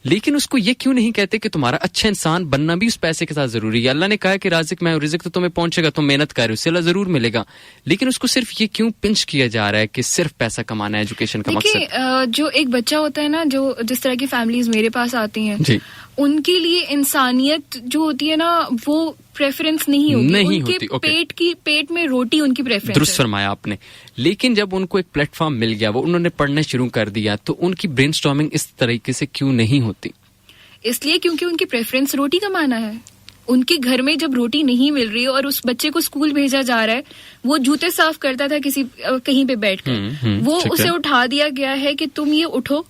लेकिन उसको ये क्यों नहीं कहते कि तुम्हारा अच्छा इंसान बनना भी उस पैसे के साथ जरूरी है? अल्लाह ने कहा कि राज़िक मैं हूं, रिज़्क तो तुम्हें पहुंचेगा, तुम मेहनत कर रहे हो, सिला जरूर मिलेगा। लेकिन उसको सिर्फ ये क्यों पिंच किया जा रहा है कि सिर्फ पैसा कमाना है एजुकेशन का मकसद? जो एक बच्चा होता है ना, जो जिस तरह की फैमिलीज मेरे पास आती हैं, उनके लिए इंसानियत जो होती है ना, वो प्रेफरेंस नहीं होती, उनके पेट में रोटी उनकी प्रेफरेंस। दुरुस्त फरमाया आपने। लेकिन जब उनको एक प्लेटफॉर्म मिल गया, वो उन्होंने पढ़ना शुरू कर दिया, तो उनकी ब्रेनस्टॉर्मिंग इस तरीके से क्यों नहीं होती? इसलिए क्योंकि उनकी प्रेफरेंस रोटी कमाना है। उनके घर में जब रोटी नहीं मिल रही और उस बच्चे को स्कूल भेजा जा रहा है, वो जूते साफ करता था कहीं पे बैठकर, वो उसे उठा दिया गया है कि तुम ये उठो,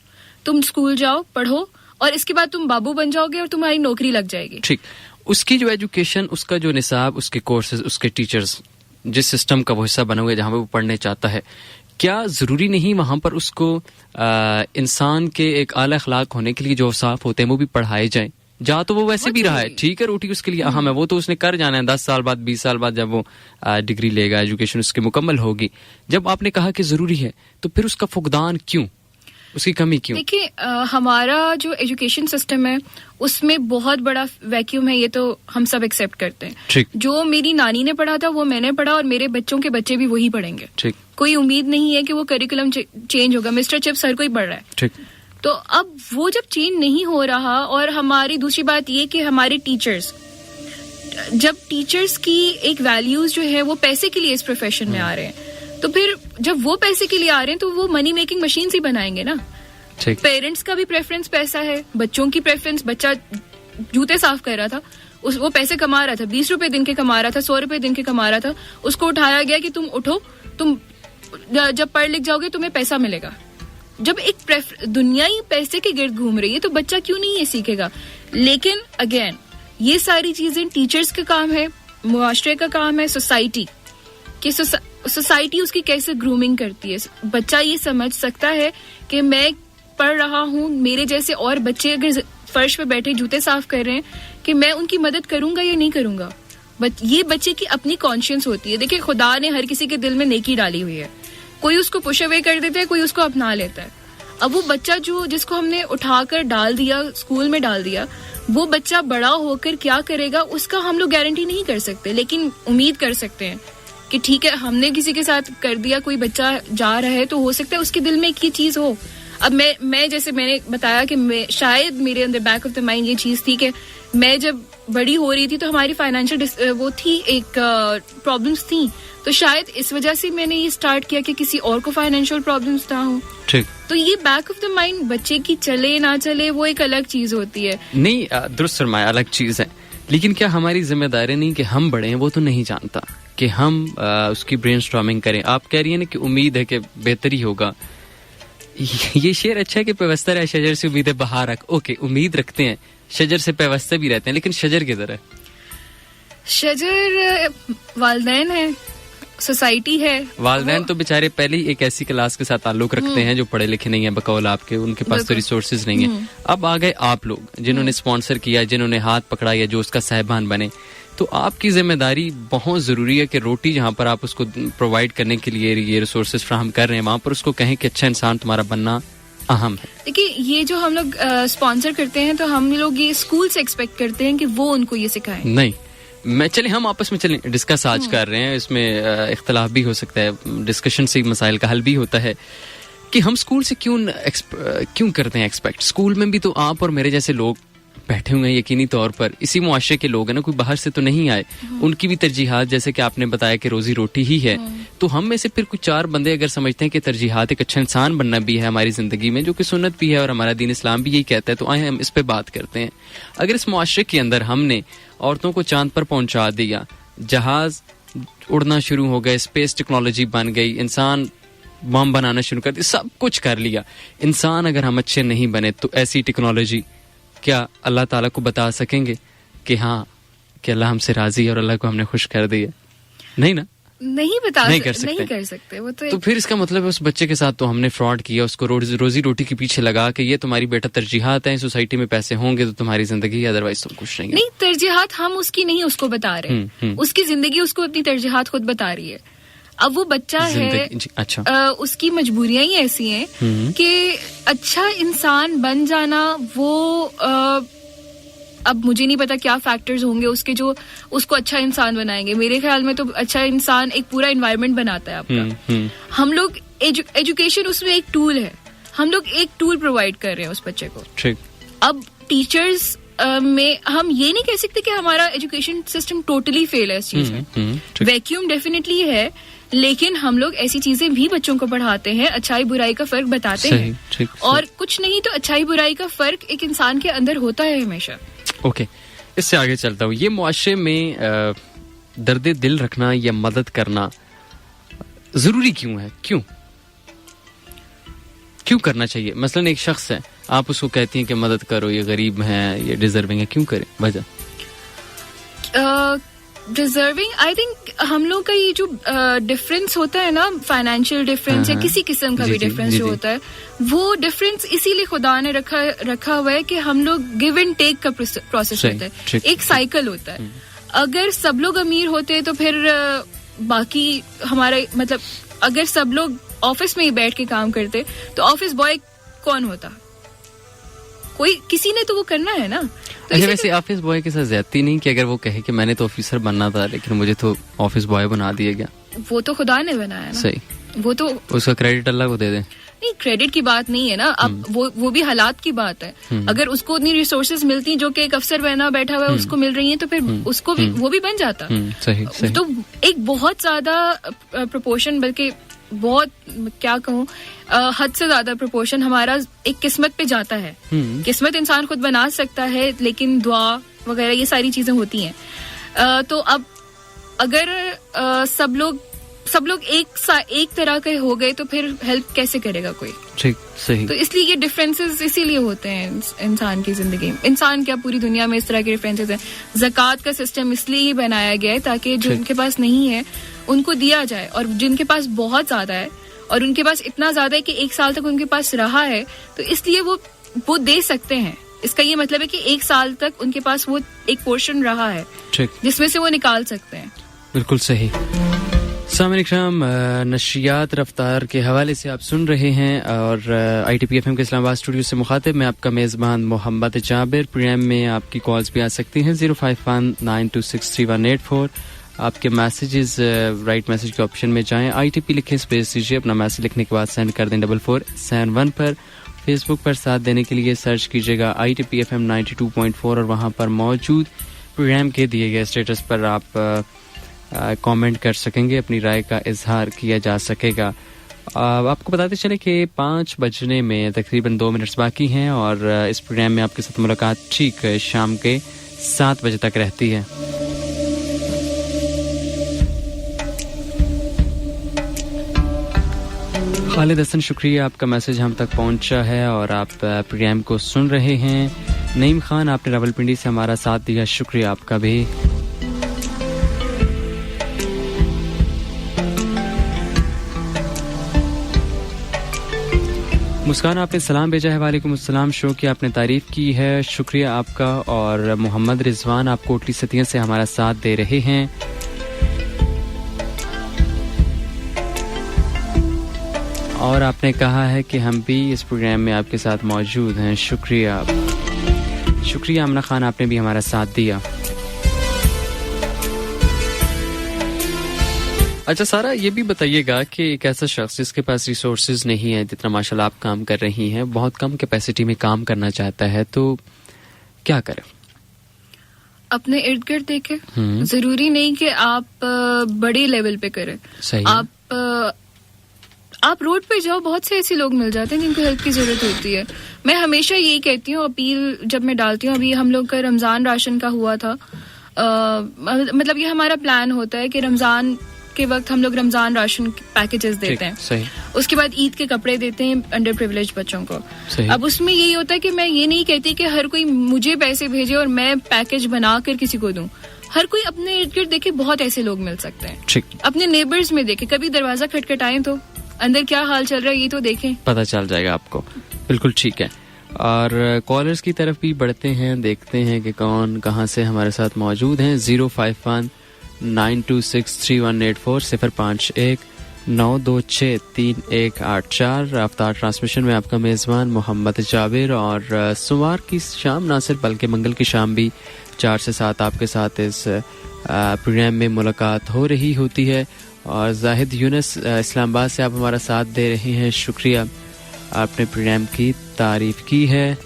तुम स्कूल जाओ, पढ़ो और इसके बाद तुम बाबू बन जाओगे और तुम्हारी नौकरी लग जाएगी। ठीक, उसकी जो एजुकेशन, उसका जो निसाब, उसके कोर्सेज, उसके टीचर्स, जिस सिस्टम का वो हिस्सा बना हुआ है जहाँ पे वो पढ़ने चाहता है, क्या जरूरी नहीं वहां पर उसको इंसान के एक आला अखलाक होने के लिए जो औसाफ होते हैं वो भी पढ़ाए जाएं? जा तो वो वैसे भी रहा है, ठीक है, रोटी उसके लिए अहम है, वो तो उसने कर जाना है 10 साल बाद, 20 साल बाद जब वो डिग्री लेगा, एजुकेशन उसकी मुकम्मल होगी। जब आपने कहा कि जरूरी है, तो फिर उसका फुकदान क्यों, उसकी कमी क्यों? देखिए, हमारा जो एजुकेशन सिस्टम है उसमें बहुत बड़ा वैक्यूम है, ये तो हम सब एक्सेप्ट करते हैं। ठीक। जो मेरी नानी ने पढ़ा था वो मैंने पढ़ा और मेरे बच्चों के बच्चे भी वही पढ़ेंगे। ठीक। कोई उम्मीद नहीं है कि वो करिकुलम चेंज होगा, मिस्टर चिप्स हर कोई पढ़ रहा है। ठीक। तो अब वो जब चेंज नहीं हो रहा, और हमारी दूसरी बात ये कि हमारे टीचर्स, जब टीचर्स की एक वैल्यूज जो है वो पैसे के लिए इस प्रोफेशन में आ रहे हैं, तो फिर जब वो पैसे के लिए आ रहे हैं तो वो मनी मेकिंग मशीन ही बनाएंगे ना। पेरेंट्स का भी प्रेफरेंस पैसा है, बच्चों की प्रेफरेंस, बच्चा जूते साफ कर रहा था, वो पैसे कमा रहा था, 20 रुपए दिन के कमा रहा था, 100 रुपए दिन के कमा रहा था, उसको उठाया गया कि तुम उठो, तुम जब पढ़ लिख जाओगे तुम्हें पैसा मिलेगा। जब एक दुनिया ही पैसे के गिर्द घूम रही है तो बच्चा क्यों नहीं ये सीखेगा? लेकिन अगेन ये सारी चीजें टीचर्स का काम है, मुआशरे का काम है, सोसाइटी कि सोसाइटी उसकी कैसे ग्रूमिंग करती है। बच्चा ये समझ सकता है कि मैं पढ़ रहा हूँ, मेरे जैसे और बच्चे अगर फर्श पे बैठे जूते साफ कर रहे हैं, कि मैं उनकी मदद करूंगा या नहीं करूंगा। ये बच्चे की अपनी कॉन्शियस होती है। देखिए, खुदा ने हर किसी के दिल में नेकी डाली हुई है, कोई उसको पुश अवे कर देता है, कोई उसको अपना लेता है। अब वो बच्चा जिसको हमने उठाकर डाल दिया, स्कूल में डाल दिया, वो बच्चा बड़ा होकर क्या करेगा उसका हम लोग गारंटी नहीं कर सकते, लेकिन उम्मीद कर सकते हैं कि ठीक है, हमने किसी के साथ कर दिया, कोई बच्चा जा रहा है तो हो सकता है उसके दिल में एक ही चीज हो। अब मैं जैसे मैंने बताया कि शायद मेरे अंदर बैक ऑफ द माइंड ये चीज थी कि मैं जब बड़ी हो रही थी तो हमारी फाइनेंशियल वो थी, एक प्रॉब्लम्स थी, तो शायद इस वजह से मैंने ये स्टार्ट किया कि किसी और को फाइनेंशियल प्रॉब्लम्स ना हो। ठीक। तो ये बैक ऑफ द माइंड बच्चे की चले ना चले वो एक अलग चीज होती है। नहीं, दुरुस्त फरमाया, अलग चीज है, लेकिन क्या हमारी जिम्मेदारी नहीं कि हम बड़े हैं, वो तो नहीं जानता कि हम उसकी ब्रेनस्टॉर्मिंग करें। आप कह रही है ना कि उम्मीद है कि बेहतर ही होगा। ये शेर अच्छा है कि पेवस्तर है शजर से उम्मीद है बहार रख। ओके, उम्मीद रखते हैं, शजर से पेवस्तर भी रहते हैं, लेकिन शजर किधर है? शजर वालिदैन है, सोसाइटी है। वालिदैन तो बेचारे पहले ही एक ऐसी क्लास के साथ ताल्लुक रखते हैं जो पढ़े लिखे नहीं है, बकौल आपके, उनके पास तो रिसोर्सेज नहीं है। अब आ गए आप लोग जिन्होंने स्पॉन्सर किया, जिन्होंने हाथ पकड़ा या जो उसका साहिबान बने, तो आपकी जिम्मेदारी बहुत जरूरी है कि रोटी जहाँ पर आप उसको प्रोवाइड करने के लिए ये रिसोर्सेज फ्राहम कर रहे हैं, वहां पर उसको कहें कि अच्छा इंसान तुम्हारा बनना अहम है। देखिए, ये जो हम लोग स्पॉन्सर करते हैं तो हम लोग ये स्कूल से एक्सपेक्ट करते हैं कि वो उनको ये सिखाएं। नहीं, हम आपस में चलें डिस्कस आज कर रहे हैं, इसमें इख्तलाफ भी हो सकता है, डिस्कशन से मसाइल का हल भी होता है कि हम स्कूल से क्यों करते हैं एक्सपेक्ट। स्कूल में भी तो आप और मेरे जैसे लोग बैठे हुए हैं, यकीनी तौर पर इसी मुआशरे के लोग हैं ना, कोई बाहर से तो नहीं आए। उनकी भी तरजीहात, जैसे कि आपने बताया कि रोजी रोटी ही है, तो हम में से फिर कुछ 4 बंदे अगर समझते हैं कि तरजीहात एक अच्छा इंसान बनना भी है हमारी जिंदगी में, जो कि सुन्नत भी है और हमारा दीन इस्लाम भी यही कहता है, तो आए हम इस पे बात करते हैं। अगर इस मुआशरे के अंदर हमने औरतों को चांद पर पहुंचा दिया, जहाज उड़ना शुरू हो गए, स्पेस टेक्नोलॉजी बन गई, इंसान बम बनाना शुरू कर दिया, सब कुछ कर लिया, इंसान अगर हम अच्छे नहीं बने तो ऐसी टेक्नोलॉजी क्या अल्लाह ताला को बता सकेंगे कि हाँ कि अल्लाह हमसे राजी है और अल्लाह को हमने खुश कर दिया? नहीं ना, नहीं कर सकते। वो तो फिर इसका मतलब है उस बच्चे के साथ तो हमने फ्रॉड किया, उसको रोजी रोटी के पीछे लगा के ये तुम्हारी बेटा तरजीहात है, सोसाइटी में पैसे होंगे तो तुम्हारी जिंदगी, अदरवाइज तुम कुछ नहीं। नहीं, तरजीहात हम उसकी नहीं उसको बता रहे, उसकी जिंदगी उसको अपनी तरजीहात खुद बता रही है। अब वो बच्चा है, अच्छा, उसकी मजबूरियां ही ऐसी हैं कि अच्छा इंसान बन जाना, वो अब मुझे नहीं पता क्या फैक्टर्स होंगे उसके जो उसको अच्छा इंसान बनाएंगे। मेरे ख्याल में तो अच्छा इंसान एक पूरा एनवायरनमेंट बनाता है आपका। हम लोग एजुकेशन उसमें एक टूल है, हम लोग एक टूल प्रोवाइड कर रहे हैं उस बच्चे को। ठीक। अब टीचर्स में हम ये नहीं कह सकते कि हमारा एजुकेशन सिस्टम टोटली फेल है इस चीज में। वैक्यूम डेफिनेटली है, लेकिन हम लोग ऐसी चीजें भी बच्चों को पढ़ाते हैं, अच्छाई बुराई का फर्क बताते हैं। और कुछ नहीं तो अच्छाई बुराई का फर्क एक इंसान के अंदर होता है हमेशा। ओके, इससे आगे चलता हूँ। ये मुआशरे में दर्द दिल रखना या मदद करना जरूरी क्यों है? क्यों करना चाहिए? मसलन एक शख्स है, आप उसको कहती हैं कि मदद करो, ये गरीब है, ये डिजर्विंग है, क्यों करें? वजह डिजर्विंग, आई थिंक हम लोग का ये जो डिफरेंस होता है ना, फाइनेंशियल डिफरेंस या किसी किस्म का भी डिफरेंस जो होता है, वो डिफरेंस इसीलिए खुदा ने रखा हुआ है कि हम लोग गिव एंड टेक का प्रोसेस होता है, एक साइकिल होता है। अगर सब लोग अमीर होते तो फिर बाकी हमारे मतलब अगर सब लोग ऑफिस में ही बैठ के काम करते तो ऑफिस बॉय कौन होता? कोई किसी ने तो वो करना है ना। तो अच्छा, वैसे ऑफिस बॉय के साथ ज्यादती नहीं कि अगर वो कहे कि मैंने तो ऑफिसर बनना था लेकिन मुझे तो ऑफिस बॉय बना दिया गया? वो तो खुदा ने बनाया ना। सही, वो तो उसका क्रेडिट अल्लाह को दे दे। नहीं, क्रेडिट की बात नहीं है ना। अब वो भी हालात की बात है। अगर उसको उतनी रिसोर्सेज मिलती जो कि एक अफसर बना बैठा हुआ है उसको मिल रही है तो फिर उसको भी वो भी बन जाता। सही। तो एक बहुत ज्यादा प्रोपोर्शन, बल्कि बहुत क्या कहूँ, हद से ज्यादा प्रोपोर्शन हमारा एक किस्मत पे जाता है। किस्मत इंसान खुद बना सकता है लेकिन दुआ वगैरह ये सारी चीजें होती हैं। तो अब अगर सब लोग एक तरह के हो गए तो फिर हेल्प कैसे करेगा कोई? ठीक, सही। तो इसलिए ये डिफरेंसेस इसीलिए होते हैं इंसान की जिंदगी में। इंसान क्या, पूरी दुनिया में इस तरह के डिफरेंसेस हैं। ज़कात का सिस्टम इसलिए ही बनाया गया है ताकि जो उनके पास नहीं है उनको दिया जाए, और जिनके पास बहुत ज्यादा है और उनके पास इतना ज्यादा है कि एक साल तक उनके पास रहा है तो इसलिए वो दे सकते हैं। इसका ये मतलब है कि एक साल तक उनके पास वो एक पोर्शन रहा है जिसमें से वो निकाल सकते हैं। बिल्कुल सही। सामने नशियात रफ्तार के हवाले से आप सुन रहे हैं और ITP FM के इस्लामाबाद स्टूडियो से मुखातिब मैं आपका मेज़बान मोहम्मद जाबिर। प्रोग्राम में आपकी कॉल्स भी आ सकती हैं 0519263184। आपके मैसेजेस राइट मैसेज के ऑप्शन में जाएं, ITP लिखें, स्पेस दीजिए, अपना मैसेज लिखने के बाद सेंड कर दें 4471 पर। फेसबुक पर साथ देने के लिए सर्च कीजिएगा ITP FM 92.4 और वहाँ पर मौजूद प्रोग्राम के दिए गए स्टेटस पर आप कमेंट कर सकेंगे, अपनी राय का इजहार किया जा सकेगा। आपको बताते चले कि 5 बजने में तकरीबन 2 मिनट्स बाकी हैं और इस प्रोग्राम में आपके साथ मुलाकात ठीक शाम के 7 बजे तक रहती है। खालिद हसन, शुक्रिया, आपका मैसेज हम तक पहुंचा है और आप प्रोग्राम को सुन रहे हैं। नईम खान, आपने रावलपिंडी से हमारा साथ दिया, शुक्रिया आपका भी। मुस्कान, आपने सलाम भेजा है, वालेकुम अस्सलाम। शो की आपने तारीफ की है, शुक्रिया आपका। और मोहम्मद रिजवान, आप कोटली सतिया से हमारा साथ दे रहे हैं। और आपने कहा है कि हम भी इस प्रोग्राम में आपके साथ मौजूद हैं, शुक्रिया। शुक्रिया आमना खान, आपने भी हमारा साथ दिया। अच्छा सारा, ये भी बताइएगा कि एक ऐसा शख्स जिसके पास रिसोर्सेज नहीं है, जितना माशाल्लाह आप काम कर रही हैं, बहुत कम कैपेसिटी में काम करना चाहता है तो क्या करें? अपने इर्द गिर्द देखें। जरूरी नहीं कि आप बड़े लेवल पे करें। सही। आप रोड पे जाओ, बहुत से ऐसे लोग मिल जाते हैं जिनको हेल्प की जरूरत होती है। मैं हमेशा यही कहती हूँ, अपील जब मैं डालती हूँ, अभी हम लोग का रमजान राशन का हुआ था, मतलब ये हमारा प्लान होता है कि रमजान के वक्त हम लोग रमजान राशन पैकेजेस देते हैं। सही। उसके बाद ईद के कपड़े देते हैं अंडर प्रिविलेज बच्चों को। सही। अब उसमें यही होता है कि मैं ये नहीं कहती कि हर कोई मुझे पैसे भेजे और मैं पैकेज बनाकर किसी को दूं। हर कोई अपने इर्द गिर्द देखे, बहुत ऐसे लोग मिल सकते हैं। अपने नेबर्स में देखे, कभी दरवाजा खटखटाएं तो अंदर क्या हाल चल रहा है ये तो देखें, पता चल जाएगा आपको। बिल्कुल ठीक है। और कॉलर्स की तरफ भी बढ़ते हैं, देखते हैं कि कौन कहां से हमारे साथ मौजूद हैं। 0519263184 05192631184। रफ्तार ट्रांसमिशन में आपका मेज़बान मोहम्मद जाबिर। और सोमवार की शाम ना सिर्फ बल्कि मंगल की शाम भी 4 से 7 आपके साथ इस प्रोग्राम में मुलाकात हो रही होती है। और जाहिद यूनस इस्लामाबाद से आप हमारा साथ दे रहे हैं, शुक्रिया, आपने प्रोग्राम की तारीफ की है।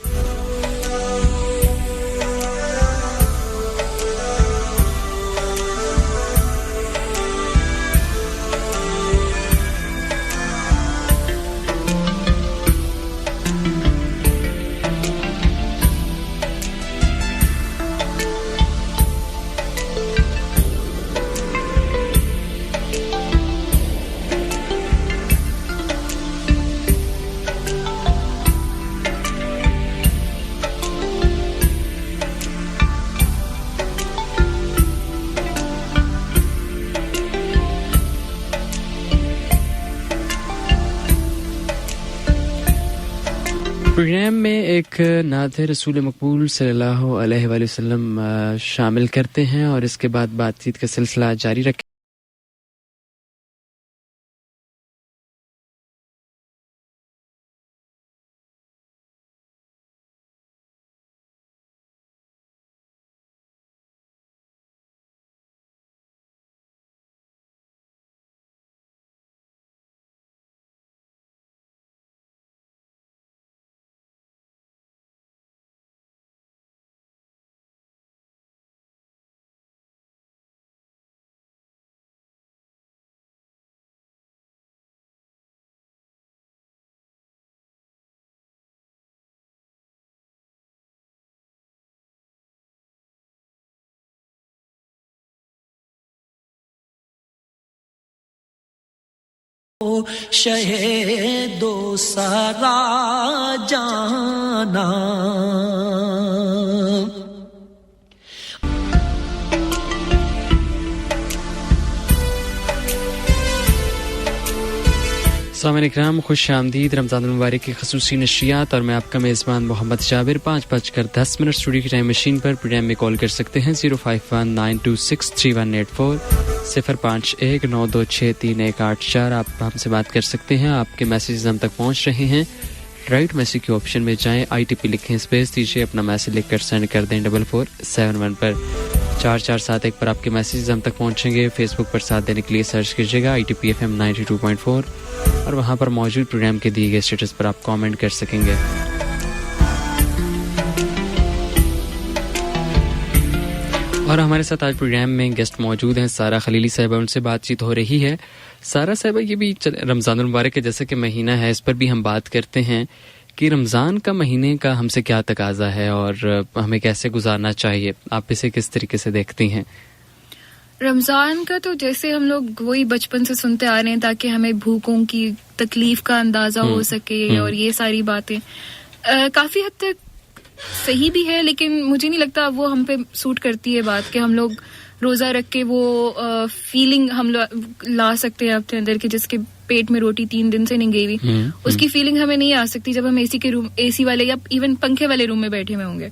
प्रोग्राम में एक नात रसूल मकबूल सल्लल्लाहु अलैहि वसल्लम शामिल करते हैं और इसके बाद बातचीत का सिलसिला जारी रखें। शहीदो सारा जाना सामईन इकराम, खुश आमदीद रमज़ान मुबारक की खसूसी नशरियात और मैं आपका मेज़बान मोहम्मद जाबिर। 5:10 स्टूडियो की टाइम मशीन पर प्रोग्राम में कॉल कर सकते हैं 0519263184 0519263184। आप हमसे बात कर सकते हैं। आपके मैसेज हम तक पहुंच रहे हैं। राइट मैसेज के ऑप्शन में जाएं, ITP लिखें, स्पेस दीजिए, अपना मैसेज लिखकर सेंड कर दें 4471 पर। 4471 पर आपके मैसेज हम तक पहुंचेंगे। फेसबुक पर साथ देने के लिए सर्च कीजिएगा ITP FM 92.4 और वहां पर मौजूद प्रोग्राम के दिए गए स्टेटस पर आप कमेंट कर सकेंगे। और हमारे साथ आज प्रोग्राम में गेस्ट मौजूद हैं सारा खलीली साहिबा, उनसे बातचीत हो रही है। सारा साहिबा, ये भी रमज़ान मुबारक के जैसे कि महीना है, इस पर भी हम बात करते हैं कि रमज़ान का महीने का हमसे क्या तकाजा है और हमें कैसे गुजारना चाहिए। आप इसे किस तरीके से देखती हैं? रमज़ान का तो जैसे हम लोग वही बचपन से सुनते आ रहे हैं ताकि हमें भूखों की तकलीफ का अंदाजा हो सके और ये सारी बातें काफ़ी हद तक सही भी है, लेकिन मुझे नहीं लगता वो हम पे सूट करती है बात कि हम लोग रोज़ा रख के वो फीलिंग हम ला सकते हैं अपने अंदर के जिसके पेट में रोटी 3 दिन से नहीं गई हुई, उसकी फीलिंग हमें नहीं आ सकती जब हम एसी वाले या इवन पंखे वाले रूम में बैठे हुए होंगे।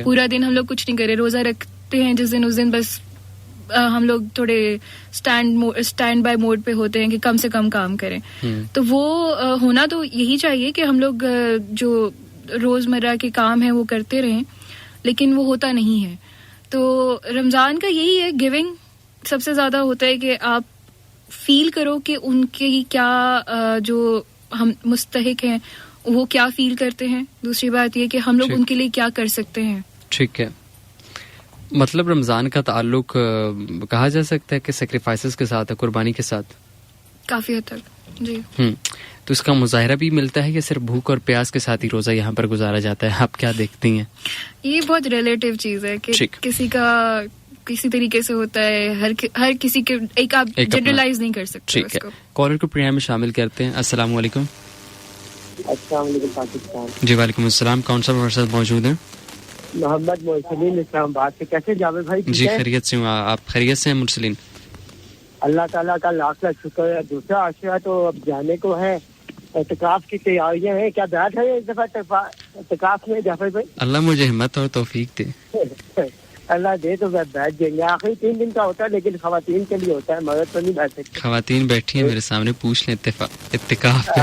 पूरा दिन हम लोग कुछ नहीं करे, रोज़ा रखते हैं जिस दिन उस दिन बस हम लोग थोड़े स्टैंड बाय मोड पे होते हैं कि कम से कम काम करें। तो वो होना तो यही चाहिए कि हम लोग जो रोजमर्रा के काम है वो करते रहें, लेकिन वो होता नहीं है। तो रमजान का यही है, गिविंग सबसे ज्यादा होता है कि आप फील करो कि उनके क्या जो हम मुस्तहिक हैं वो क्या फील करते हैं। दूसरी बात ये कि हम लोग उनके लिए क्या कर सकते हैं। ठीक है, मतलब रमजान का ताल्लुक कहा जा सकता है कि सैक्रिफाइसेस के साथ है, कुर्बानी के साथ काफी हद तक जी। तो इसका मुजाहरा भी मिलता है या सिर्फ भूख और प्यास के साथ ही रोजा यहाँ पर गुजारा जाता है? आप क्या देखती हैं? ये बहुत रिलेटिव चीज है कि किसी का किसी तरीके से होता है, हर किसी के एक आप जनरलाइज नहीं कर सकते। ठीक है, कॉलर को प्रोग्राम में शामिल करते हैं। अस्सलाम वालेकुम। पाकिस्तान जी वालेकुम अस्सलाम। कौन सा हमारे साथ मौजूद है? मोहम्मद मुरसलीन इस्लामाबाद से। कैसे जावेद भाई? जी खैरियत से हूँ, आप खैरियत से हैं मुरसलीन? अल्लाह ताला का लाख लाख शुक्र है। दूसरा आशा तो अब जाने को है, इत्तिकाफ की तैयारियां हैं। क्या बैठ है इस दफा इत्तिकाफ में जावेद भाई? अल्लाह मुझे हिम्मत और तौफीक दे। अल्लाह दे तो बैठ जाएंगे। आखिरी 3 दिन का होता है, लेकिन खवातीन के लिए होता है, मर्द तो नहीं बैठ सकते। खवातीन बैठी है मेरे सामने, पूछ लें इत्तिकाफ पे।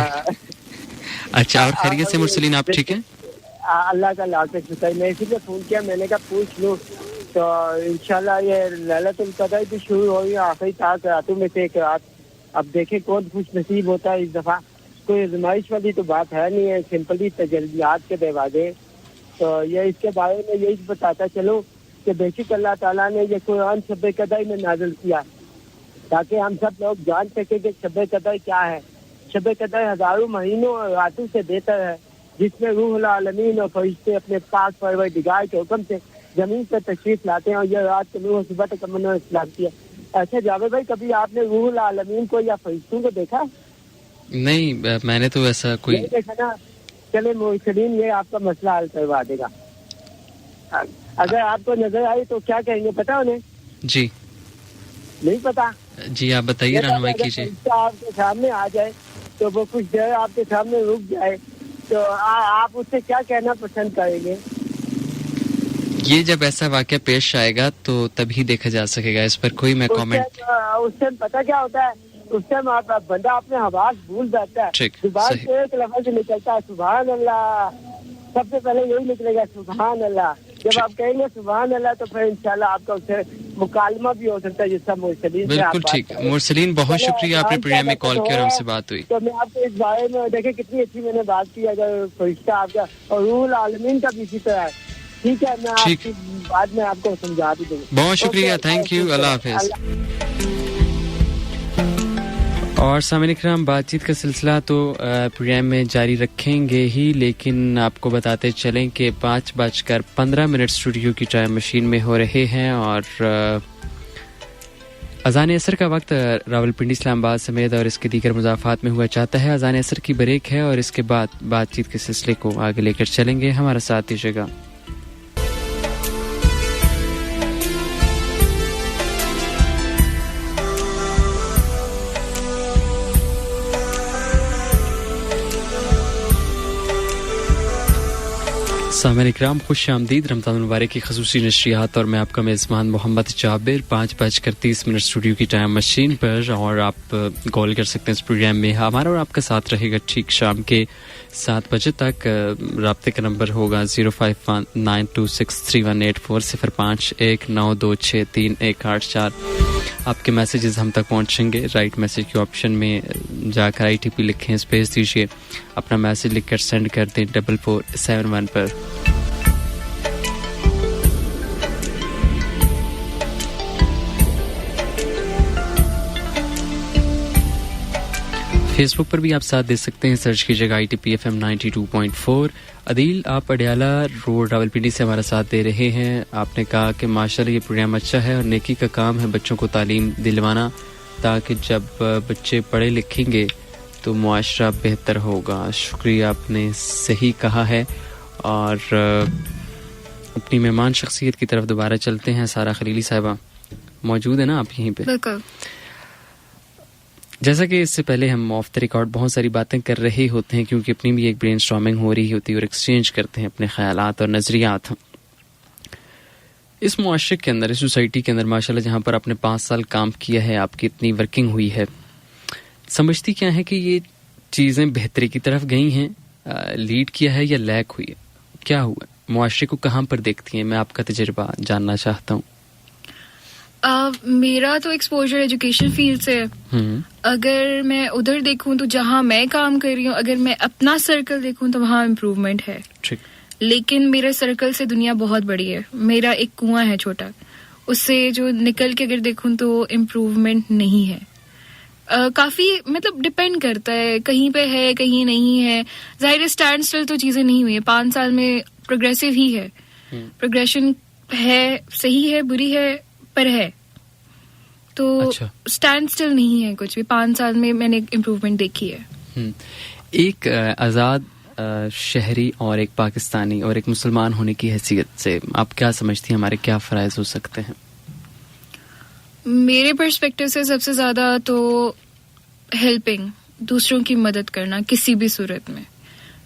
अच्छा, और खैरियत से मुरसलीन, आप ठीक है? अल्लाह का लाख लाख शुक्र। मैं इसीलिए फोन किया, मैंने कहा पूछ लूं। तो इंशाल्लाह ये लैलतुल कदर भी शुरू हो गई, आखिरी 4 रातों में से एक रात। अब देखें कौन खुश नसीब होता है इस दफा। कोई आजमाइश वाली तो बात है नहीं है, सिंपली तजल्लियात के दरवाजे। तो ये इसके बारे में यही बताता चलो कि बेशक अल्लाह ताला ने ये कुरान शब कदर में नाज़िल किया ताकि हम सब लोग जान सके कि शब कदर क्या है। शब कदर हजारों महीनों और रातों से बेहतर है, जिसमें रूहुल आलमीन और फरिश्ते अपने पाक परवरदिगार के हुक्म से जमीन पर तशरीफ लाते हैं और यह रात सुबह सुबह तक अमन और इस्लाम की है। अच्छा जावेद भाई, कभी आपने रूहुल आलमीन को या फरिश्तों को देखा? नहीं, मैंने तो ऐसा कोई देखा ना। चले मुरसलीन, ये आपका मसला हल करवा देगा। अगर आपको नजर आई तो क्या कहेंगे पता उन्हें? जी नहीं पता? जी आप बताइए, रहनुमाई कीजिए। आपके सामने आ जाए तो वो कुछ देर आपके सामने रुक जाए तो आप उससे क्या कहना पसंद करेंगे? ये जब ऐसा वाकया पेश आएगा तो तभी देखा जा सकेगा, इस पर कोई मैं कमेंट। उस टाइम पता क्या होता है, उस टाइम आप बंदा अपने हवास भूल जाता है, जुबान से एक लफ्ज निकलता है सुभान अल्लाह, सबसे पहले यही निकलेगा सुभान अल्लाह। जब आप कहेंगे सुभान अल्लाह तो फिर इंशाल्लाह आपका उससे मुकालमा भी हो सकता है, जिसका मुरसलीन। बिल्कुल ठीक, मुरसलीन बहुत शुक्रिया, आपने प्रोग्राम में कॉल किया और हमसे बात हुई। तो मैं आपको इस बारे में देखे कितनी अच्छी मैंने बात की, अगर फरिश्ता आपका और रूहुल आलमीन का भी इसी तरह है। ठीक है, मैं आपकी बाद में आपको समझा भी दूंगा। बहुत शुक्रिया, थैंक यू, अल्लाह हाफिज। और सामने इकराम, बातचीत का सिलसिला तो प्रोग्राम में जारी रखेंगे ही, लेकिन आपको बताते चलें कि 5:15 स्टूडियो की टाइम मशीन में हो रहे हैं और अज़ान असर का वक्त रावलपिंडी इस्लामाबाद समेत और इसके दीगर मुज़ाफ़ात में हुआ चाहता है। अज़ान असर की ब्रेक है और इसके बाद बातचीत के सिलसिले को आगे लेकर चलेंगे, हमारा साथ दीजिएगा। सामईन इकराम, खुश आमदीद, रमज़ान मुबारक की ख़ुसूसी नशरियात और मैं आपका मेज़बान मोहम्मद जाबिर। 5:30 स्टूडियो की टाइम मशीन पर और आप कॉल कर सकते हैं इस प्रोग्राम में। हमारा और आपका साथ रहेगा ठीक शाम के 7 बजे तक। राब्ते का नंबर होगा 0519263184 0519263184। आपके मैसेजेस हम तक पहुंचेंगे। राइट मैसेज के ऑप्शन में जाकर ITP लिखें, स्पेस दीजिए, अपना मैसेज लिखकर सेंड कर दें 4471 पर। फेसबुक पर भी आप साथ दे सकते हैं, सर्च कीजिएगा ITP FM 92.4। अदील, आप अडियाला रोड रावलपिंडी से हमारा साथ दे रहे हैं। आपने कहा कि माशाल्लाह ये प्रोग्राम अच्छा है और नेकी का काम है बच्चों को तालीम दिलवाना, ताकि जब बच्चे पढ़े लिखेंगे तो मुआशरा बेहतर होगा। शुक्रिया, आपने सही कहा है। और अपनी मेहमान शख्सियत की तरफ दोबारा चलते हैं। सारा खलीली साहिबा मौजूद है ना आप यहीं पे? बिल्कुल। जैसा कि इससे पहले हम ऑफ द रिकॉर्ड बहुत सारी बातें कर रहे होते हैं, क्योंकि अपनी भी एक ब्रेनस्टॉर्मिंग हो रही होती है और एक्सचेंज करते हैं अपने ख्यालात और नज़रियात। इस मुआशरे के अंदर, इस सोसाइटी के अंदर माशाल्लाह जहाँ पर आपने 5 साल काम किया है, आपकी इतनी वर्किंग हुई है, समझती क्या है कि ये चीज़ें बेहतरी की तरफ गई हैं, लीड किया है या लैक हुई है, क्या हुआ? मुआशरे को कहाँ पर देखती हैं? मैं आपका तजुर्बा जानना चाहता हूँ। मेरा तो एक्सपोजर एजुकेशन फील्ड से है। अगर मैं उधर देखूं तो जहां मैं काम कर रही हूं, अगर मैं अपना सर्कल देखूं तो वहां इम्प्रूवमेंट है। ठीक। लेकिन मेरे सर्कल से दुनिया बहुत बड़ी है। मेरा एक कुआं है छोटा, उससे जो निकल के अगर देखूं तो इम्प्रूवमेंट नहीं है। काफी मतलब डिपेंड करता है, कहीं पे है कहीं नहीं है। जाहिर स्टैंड स्टिल तो चीजें नहीं हुई है। 5 साल में प्रोग्रेसिव ही है, प्रोग्रेशन है, सही है बुरी है पर है। तो अच्छा। स्टैंड स्टिल नहीं है कुछ भी। 5 साल में मैंने इम्प्रूवमेंट देखी है। एक आज़ाद शहरी और एक पाकिस्तानी और एक मुसलमान होने की हैसियत से आप क्या समझती हैं, हमारे क्या फ़राइज़ हो सकते हैं? मेरे पर्सपेक्टिव से सबसे ज्यादा तो हेल्पिंग, दूसरों की मदद करना किसी भी सूरत में।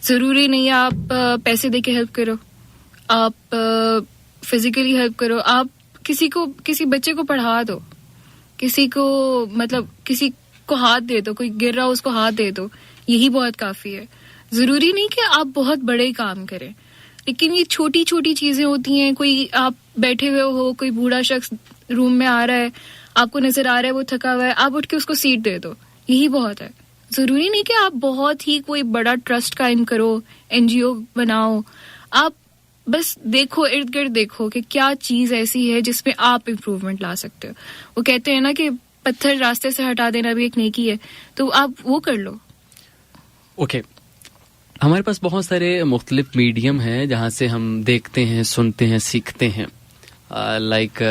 जरूरी नहीं है आप पैसे दे के हेल्प करो, आप फिजिकली हेल्प करो, आप किसी बच्चे को पढ़ा दो, किसी को मतलब किसी को हाथ दे दो, कोई गिर रहा हो उसको हाथ दे दो, यही बहुत काफी है। जरूरी नहीं कि आप बहुत बड़े काम करें, लेकिन ये छोटी छोटी चीजें होती हैं। कोई आप बैठे हुए हो, कोई बूढ़ा शख्स रूम में आ रहा है, आपको नजर आ रहा है वो थका हुआ है, आप उठ के उसको सीट दे दो, यही बहुत है। जरूरी नहीं कि आप बहुत ही कोई बड़ा ट्रस्ट कायम करो, NGO बनाओ। आप बस देखो, इर्द गिर्द देखो कि क्या चीज ऐसी है जिसमें आप इम्प्रूवमेंट ला सकते हो। वो कहते हैं ना कि पत्थर रास्ते से हटा देना भी एक नेकी है, तो आप वो कर लो। ओके, हमारे पास बहुत सारे मुख्तलिफ मीडियम हैं जहाँ से हम देखते हैं, सुनते हैं, सीखते हैं। लाइक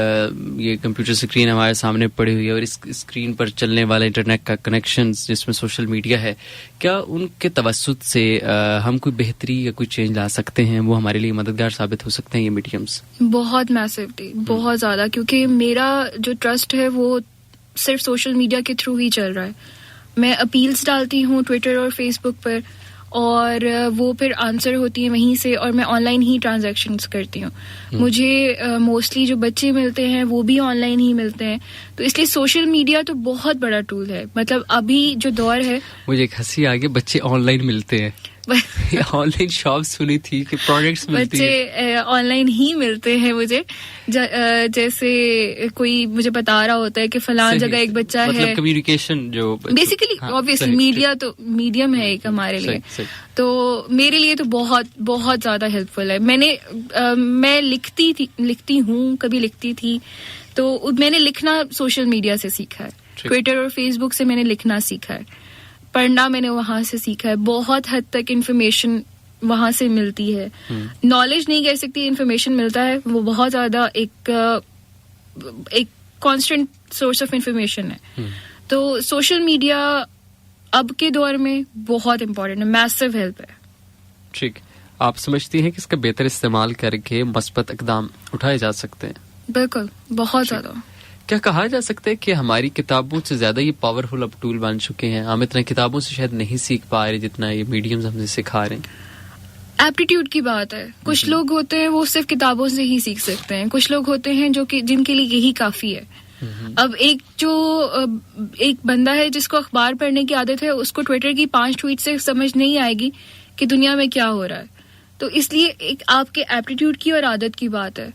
ये कंप्यूटर स्क्रीन हमारे सामने पड़ी हुई है और इस स्क्रीन पर चलने वाला इंटरनेट का कनेक्शन जिसमें सोशल मीडिया है, क्या उनके तवस्सुत से हम कोई बेहतरी या कोई चेंज ला सकते हैं? वो हमारे लिए मददगार साबित हो सकते हैं ये मीडियम्स? बहुत मैसिवली, बहुत ज्यादा, क्योंकि मेरा जो ट्रस्ट है वो सिर्फ सोशल मीडिया के थ्रू ही चल रहा है। मैं अपील्स डालती हूँ ट्विटर और फेसबुक पर, और वो फिर आंसर होती है वहीं से, और मैं ऑनलाइन ही ट्रांजैक्शंस करती हूँ। मुझे मोस्टली जो बच्चे मिलते हैं वो भी ऑनलाइन ही मिलते हैं, तो इसलिए सोशल मीडिया तो बहुत बड़ा टूल है। मतलब अभी जो दौर है, मुझे एक हंसी आ गई, बच्चे ऑनलाइन मिलते हैं। ऑनलाइन शॉप सुनी थी कि प्रोडक्ट्स मिलती है, बच्चे ऑनलाइन ही मिलते हैं मुझे। जैसे कोई मुझे बता रहा होता है कि फलां जगह एक बच्चा मतलब है, कम्युनिकेशन जो बेसिकली ऑब्वियसली मीडिया तो मीडियम है एक हमारे लिए, तो मेरे लिए तो बहुत बहुत ज्यादा हेल्पफुल है। मैं लिखती हूँ, कभी लिखती थी, तो मैंने लिखना सोशल मीडिया से सीखा है। ट्विटर और फेसबुक से मैंने लिखना सीखा है, पढ़ना मैंने वहां से सीखा है। बहुत हद तक इन्फॉर्मेशन वहां से मिलती है। नॉलेज नहीं कह सकती, इन्फॉर्मेशन मिलता है, वो बहुत ज्यादा एक कांस्टेंट सोर्स ऑफ इन्फॉर्मेशन है। तो सोशल मीडिया अब के दौर में बहुत इम्पोर्टेंट है, मैसिव हेल्प है। ठीक, आप समझती हैं कि इसका बेहतर इस्तेमाल करके मस्बत इक़दाम उठाए जा सकते हैं? बिल्कुल, बहुत ज्यादा। क्या कहा जा सकता है कि हमारी किताबों से ज्यादा ये पावरफुल अब टूल बन चुके हैं? हम इतना किताबों से शायद नहीं सीख पा रहे जितना ये मीडियम्स हमसे सिखा रहे हैं। एप्टीट्यूड की बात है। कुछ लोग होते हैं वो सिर्फ किताबों से ही सीख सकते हैं, कुछ लोग होते हैं जो कि जिनके लिए यही काफी है। अब एक बंदा है जिसको अखबार पढ़ने की आदत है, उसको ट्विटर की 5 ट्वीट से समझ नहीं आएगी कि दुनिया में क्या हो रहा है। तो इसलिए एक आपके एप्टीट्यूड की और आदत की बात है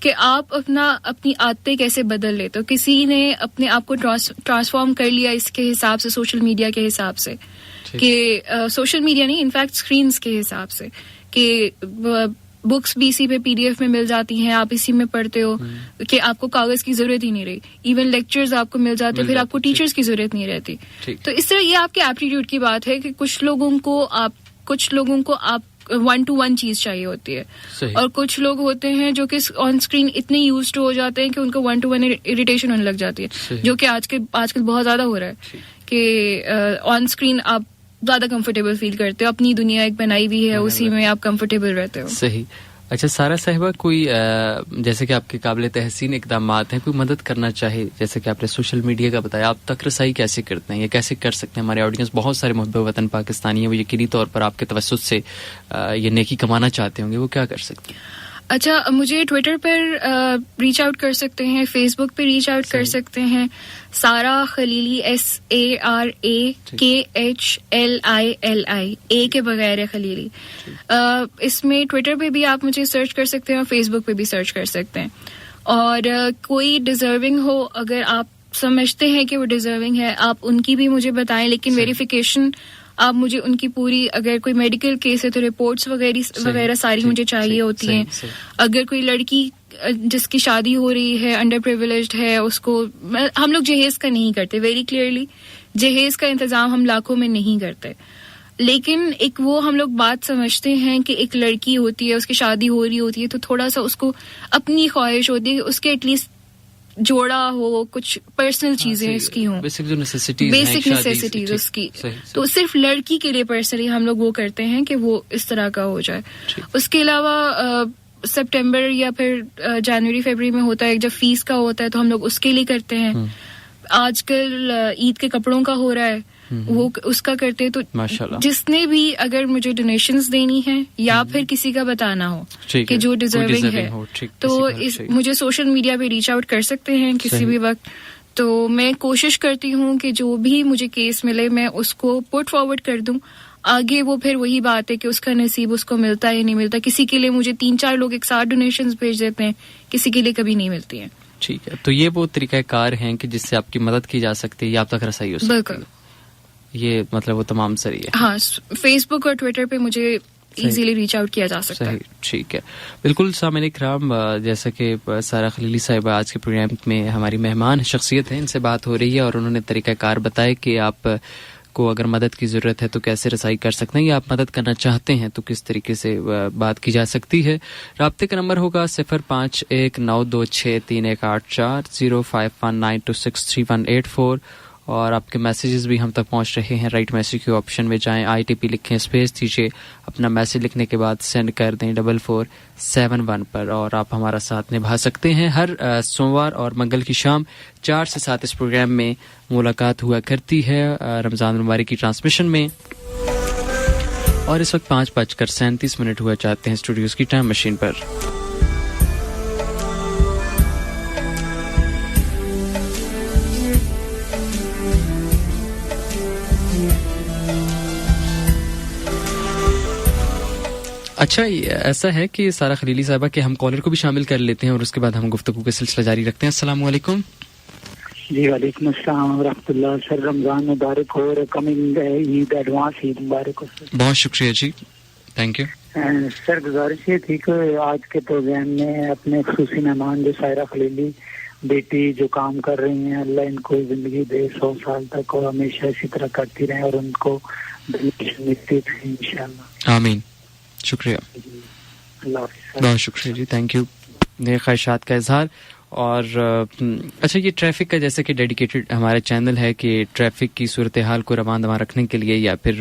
कि आप अपनी आदतें कैसे बदल लेते हो। किसी ने अपने आप को ट्रांसफॉर्म कर लिया इसके हिसाब से, सोशल मीडिया के हिसाब से, कि सोशल मीडिया नहीं, इनफैक्ट स्क्रीन्स के हिसाब से, कि बुक्स भी इसी पे PDF में मिल जाती हैं, आप इसी में पढ़ते हो, कि आपको कागज की जरूरत ही नहीं रही। इवन लेक्चर्स आपको मिल जाते, फिर आपको टीचर्स की जरूरत नहीं रहती। तो इस तरह ये आपके एप्टीट्यूड की बात है कि कुछ लोगों को आप 1-to-1 चीज चाहिए होती है, और कुछ लोग होते हैं जो कि ऑन स्क्रीन इतने यूज्ड हो जाते हैं कि उनको 1-to-1 इरिटेशन होने लग जाती है, जो कि आजकल बहुत ज्यादा हो रहा है कि ऑन स्क्रीन आप ज्यादा कंफर्टेबल फील करते हो, अपनी दुनिया एक बनाई हुई है, उसी में आप कंफर्टेबल रहते हो। सही। अच्छा सारा साहिबा, कोई जैसे कि आपके काबिल तहसीन इक़दामात हैं, कोई मदद करना चाहे, जैसे कि आपने सोशल मीडिया का बताया, आप तक रसाई कैसे करते हैं, ये कैसे कर सकते हैं? हमारे ऑडियंस बहुत सारे मुहब्बत वतन पाकिस्तानी हैं, वो यकीनी तौर पर आपके तवस्सुत से ये नेकी कमाना चाहते होंगे, वो क्या कर सकते हैं? अच्छा, मुझे ट्विटर पर रीच आउट कर सकते हैं, फेसबुक पे रीच आउट कर सकते हैं, सारा खलीली, SARAKHLILI, ए के बगैर है खलीली। इसमें ट्विटर पे भी आप मुझे सर्च कर सकते हैं और फेसबुक पे भी सर्च कर सकते हैं। और कोई डिजर्विंग हो, अगर आप समझते हैं कि वो डिजर्विंग है, आप उनकी भी मुझे बताएं, लेकिन वेरिफिकेशन आप मुझे उनकी पूरी, अगर कोई मेडिकल केस है तो रिपोर्ट्स वगैरह सारी मुझे चाहिए होती हैं। अगर कोई लड़की जिसकी शादी हो रही है, अंडर प्रिविलेज्ड है, उसको हम लोग जहेज का नहीं करते, वेरी क्लियरली जहेज का इंतजाम हम लाखों में नहीं करते, लेकिन एक वो हम लोग बात समझते हैं कि एक लड़की होती है, उसकी शादी हो रही होती है, तो थोड़ा सा उसको अपनी ख्वाहिश होती है कि उसके एटलीस्ट जोड़ा हो, कुछ पर्सनल चीजें उसकी हों, बेसिक नेसेसिटीज उसकी। तो सिर्फ लड़की के लिए पर्सनली हम लोग वो करते हैं कि वो इस तरह का हो जाए। उसके अलावा सितंबर या फिर जनवरी फरवरी में होता है, जब फीस का होता है, तो हम लोग उसके लिए करते हैं। आजकल ईद के कपड़ों का हो रहा है, वो उसका करते हैं। तो माशाल्लाह, जिसने भी अगर मुझे डोनेशंस देनी है या फिर किसी का बताना हो कि जो डिजर्विंग है, तो मुझे सोशल मीडिया पे रीच आउट कर सकते हैं किसी भी वक्त। तो मैं कोशिश करती हूँ कि जो भी मुझे केस मिले मैं उसको पुट फॉरवर्ड कर दूं आगे। वो फिर वही बात है कि उसका नसीब उसको मिलता है या नहीं मिलता। किसी के लिए मुझे 3-4 लोग एक साथ डोनेशंस भेज देते हैं, किसी के लिए कभी नहीं मिलती है। ठीक है, तो ये वो तरीकाकार हैं कि जिससे आपकी मदद की जा सकती है या आप तक रसाई हो सकती है। बिल्कुल, ये मतलब वो तमाम सही है। हाँ, फेसबुक और ट्विटर पे मुझे इजीली रीच आउट किया जा सकता है। ठीक है, बिल्कुल। सामईन इकराम, जैसा कि सारा खलीली साहिबा आज के प्रोग्राम में हमारी मेहमान शख्सियत है, इनसे बात हो रही है और उन्होंने तरीकाकार बताया कि आप को अगर मदद की ज़रूरत है तो कैसे रसाई कर सकते हैं, या आप मदद करना चाहते हैं तो किस तरीके से बात की जा सकती है। राब्ते का नंबर होगा 0519263184 0519263184 और आपके मैसेजेस भी हम तक पहुंच रहे हैं। राइट मैसेज के ऑप्शन में जाएं, ITP लिखें, स्पेस दीजिए, अपना मैसेज लिखने के बाद सेंड कर दें 4471 पर और आप हमारा साथ निभा सकते हैं। हर सोमवार और मंगल की शाम 4 से 7 इस प्रोग्राम में मुलाकात हुआ करती है रमज़ान मुबारक की ट्रांसमिशन में। और इस वक्त 5:37 हुआ चाहते हैं स्टूडियोज की टाइम मशीन पर। अच्छा, ऐसा है कि सारा खलीली साहबा के हम कॉलर को भी शामिल कर लेते हैं और उसके बाद हम गुफ्तगू का सिलसिला जारी रखते हैं। अस्सलाम वालेकुम। जी वालेकुम अस्सलाम रहमतुल्लाह। सर रमजान मुबारक हो और कमिंग ईद एडवांस ईद मुबारक हो सर। बहुत शुक्रिया जी, थैंक यू। सर गुजारिश ये थी कि आज के प्रोग्राम में अपने खुसूसी मेहमान जो सायरा खलीली बेटी जो काम कर रही हैं, अल्लाह इनको जिंदगी दे 100 साल तक और हमेशा इसी तरह करती रहे और उनको इंशाल्लाह। आमीन, शुक्रिया, बहुत शुक्रिया जी, थैंक यू। मेरे ख्वाहिशात का इजहार। और अच्छा, ये ट्रैफिक का जैसे कि डेडिकेटेड हमारा चैनल है कि ट्रैफिक की सूरत हाल को रवान दवा रखने के लिए या फिर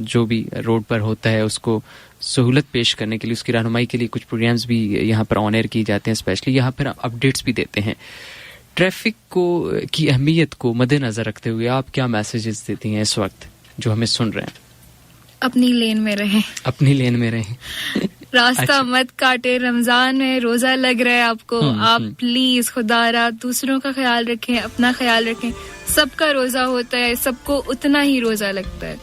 जो भी रोड पर होता है उसको सहूलत पेश करने के लिए, उसकी रहनुमाई के लिए कुछ प्रोग्राम्स भी यहाँ पर ऑन एयर किए जाते हैं। स्पेशली यहाँ पर अपडेट्स भी देते हैं। ट्रैफिक को की अहमियत को मद्देनजर रखते हुए आप क्या मैसेजेस देती हैं इस वक्त जो हमें सुन रहे हैं? अपनी लेन में रहें, अपनी लेन में रहें, रास्ता अच्छा। मत काटे। रमजान में रोजा लग रहा है आपको, आप प्लीज खुदारा दूसरों का ख्याल रखें, अपना ख्याल रखें। सबका रोजा होता है, सबको उतना ही रोजा लगता है।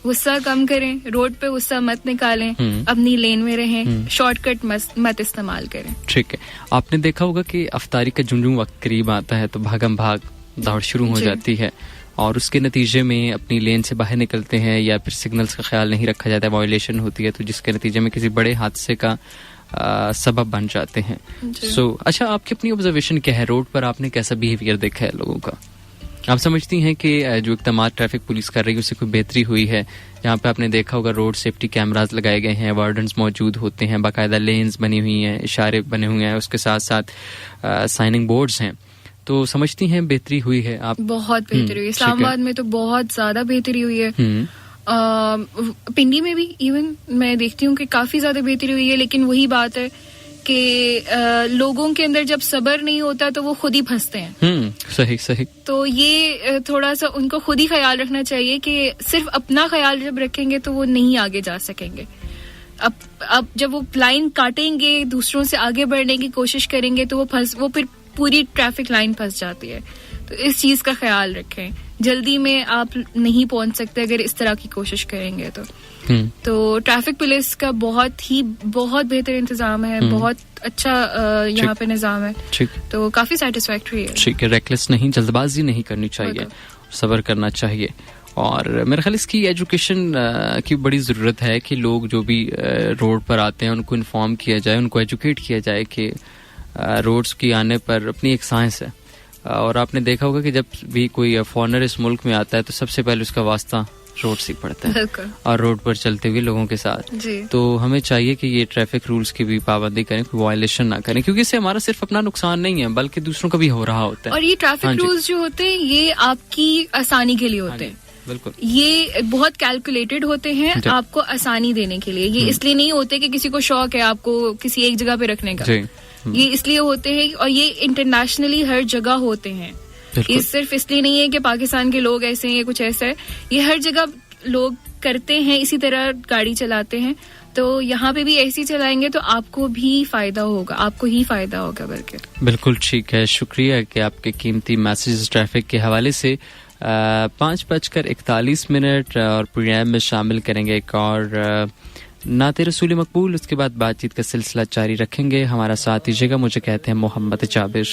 गुस्सा कम करें, रोड पे गुस्सा मत निकालें, अपनी लेन में रहें, शॉर्टकट मत इस्तेमाल करें। ठीक है। आपने देखा होगा कि अफ्तारी का जुनून वक्त करीब आता है तो भागम भाग दौड़ शुरू हो जाती है और उसके नतीजे में अपनी लेन से बाहर निकलते हैं या फिर सिग्नल्स का ख्याल नहीं रखा जाता है, वायलेशन होती है, तो जिसके नतीजे में किसी बड़े हादसे का सबब बन जाते हैं। अच्छा, आपकी अपनी ऑब्जर्वेशन क्या है? रोड पर आपने कैसा बिहेवियर देखा है लोगों का? आप समझती हैं कि जो इक़दाम ट्रैफिक पुलिस कर रही है उससे कोई बेहतरी हुई है? यहाँ पे आपने देखा होगा रोड सेफ्टी कैमरास लगाए गए हैं, वार्डन्स मौजूद होते हैं, बाकायदा लेन्स बनी हुई हैं, इशारे बने हुए हैं, उसके साथ साथ साइनिंग बोर्ड्स हैं। तो समझती हैं बेहतरी हुई है? आप बहुत बेहतरी हुई है। इस्लामाबाद में तो बहुत ज्यादा बेहतरी हुई है। पिंडी में भी इवन मैं देखती हूँ कि काफी ज्यादा बेहतरी हुई है। लेकिन वही बात है कि लोगों के अंदर जब सब्र नहीं होता तो वो खुद ही फंसते हैं। सही सही। तो ये थोड़ा सा उनको खुद ही ख्याल रखना चाहिए कि सिर्फ अपना ख्याल जब रखेंगे तो वो नहीं आगे जा सकेंगे। अब जब वो लाइन काटेंगे, दूसरों से आगे बढ़ने की कोशिश करेंगे तो वो फिर पूरी ट्रैफिक लाइन फंस जाती है। तो इस चीज का ख्याल रखें। जल्दी में आप नहीं पहुंच सकते अगर इस तरह की कोशिश करेंगे तो ट्रैफिक पुलिस का बहुत बेहतर इंतजाम है, बहुत अच्छा यहाँ पे निजाम है, तो काफी सेटिस्फैक्टरी है। ठीक है, रेकलेस नहीं, जल्दबाजी नहीं करनी चाहिए, सब्र करना चाहिए। और मेरे ख्याल इसकी एजुकेशन की बड़ी ज़रूरत है कि लोग जो भी रोड पर आते हैं उनको इन्फॉर्म किया जाए, उनको एजुकेट किया जाए कि रोड्स की आने पर अपनी एक साइंस है। और आपने देखा होगा कि जब भी कोई फॉरेनर इस मुल्क में आता है तो सबसे पहले उसका वास्ता रोड से पड़ता है और रोड पर चलते हुए लोगों के साथ। तो हमें चाहिए कि ये ट्रैफिक रूल्स की भी पाबंदी करें, कोई वायलेशन ना करें, क्योंकि इससे हमारा सिर्फ अपना नुकसान नहीं है बल्कि दूसरों का भी हो रहा होता है। और ये ट्रैफिक रूल्स जो होते हैं ये आपकी आसानी के लिए होते हैं। बिल्कुल, ये बहुत कैलकुलेटेड होते हैं आपको आसानी देने के लिए। ये इसलिए नहीं होते कि किसी को शौक है आपको किसी एक जगह पे रखने का। ये इसलिए होते हैं और ये इंटरनेशनली हर जगह होते हैं। ये सिर्फ इसलिए नहीं है कि पाकिस्तान के लोग ऐसे हैं या कुछ ऐसा है, ये हर जगह लोग करते हैं, इसी तरह गाड़ी चलाते हैं। तो यहाँ पे भी ऐसे ही चलाएंगे तो आपको भी फायदा होगा, आपको ही फायदा होगा बल्कि। बिल्कुल ठीक है, शुक्रिया कि आपके कीमती मैसेज ट्रैफिक के हवाले से। 5:41 और प्रोग्राम में शामिल करेंगे एक और नाते रसूल मकबूल, उसके बाद बातचीत का सिलसिला जारी रखेंगे। हमारा साथ दीजिएगा, मुझे कहते हैं मोहम्मद जाबिर।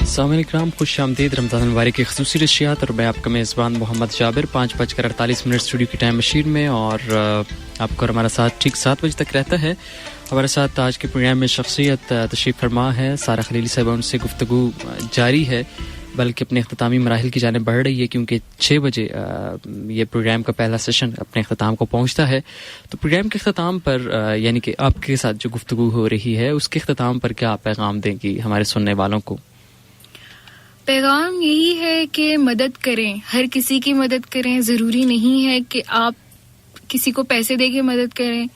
सामईन खुश आमदीद, रमज़ान मुबारक की ख़ुसूसी रशियात और मैं आपका मेज़बान मोहम्मद जाबिर। 5:48 स्टूडियो की टाइम मशीन में और आपको हमारा साथ ठीक 7 बजे तक रहता है। हमारे साथ आज के प्रोग्राम में शख्सियत तशरीफ़ फरमा है सारा खलीली साहब, उनसे गुफ्तगू जारी है बल्कि अपने अख्तामी मराहिल की जाने बढ़ रही है क्योंकि 6 बजे ये प्रोग्राम का पहला सेशन अपने अख्ताम को पहुंचता है। तो प्रोग्राम के अख्ताम पर यानी कि आपके साथ जो गुफ्तगू हो रही है उसके अख्ताम पर क्या पैगाम देंगी हमारे सुनने वालों को? पैगाम यही है कि मदद करें, हर किसी की मदद करें। ज़रूरी नहीं है कि आप किसी को पैसे दे के मदद करें,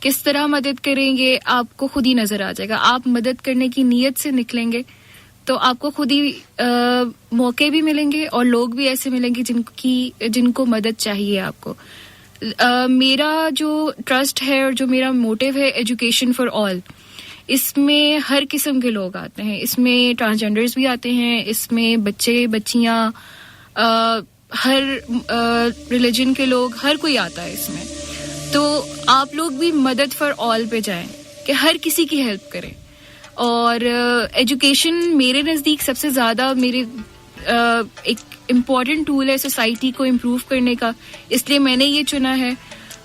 किस तरह मदद करेंगे आपको खुद ही नज़र आ जाएगा। आप मदद करने की नीयत से निकलेंगे तो आपको खुद ही मौके भी मिलेंगे और लोग भी ऐसे मिलेंगे जिनको मदद चाहिए आपको. मेरा जो ट्रस्ट है और जो मेरा मोटिव है एजुकेशन फॉर ऑल, इसमें हर किस्म के लोग आते हैं. इसमें ट्रांसजेंडर्स भी आते हैं, इसमें बच्चे बच्चियां, हर रिलीजन के लोग, हर कोई आता है इसमें. तो आप लोग भी मदद फॉर ऑल पे जाएं कि हर किसी की हेल्प करें. और एजुकेशन मेरे नज़दीक सबसे ज़्यादा एक इम्पॉर्टेंट टूल है सोसाइटी को इम्प्रूव करने का, इसलिए मैंने ये चुना है.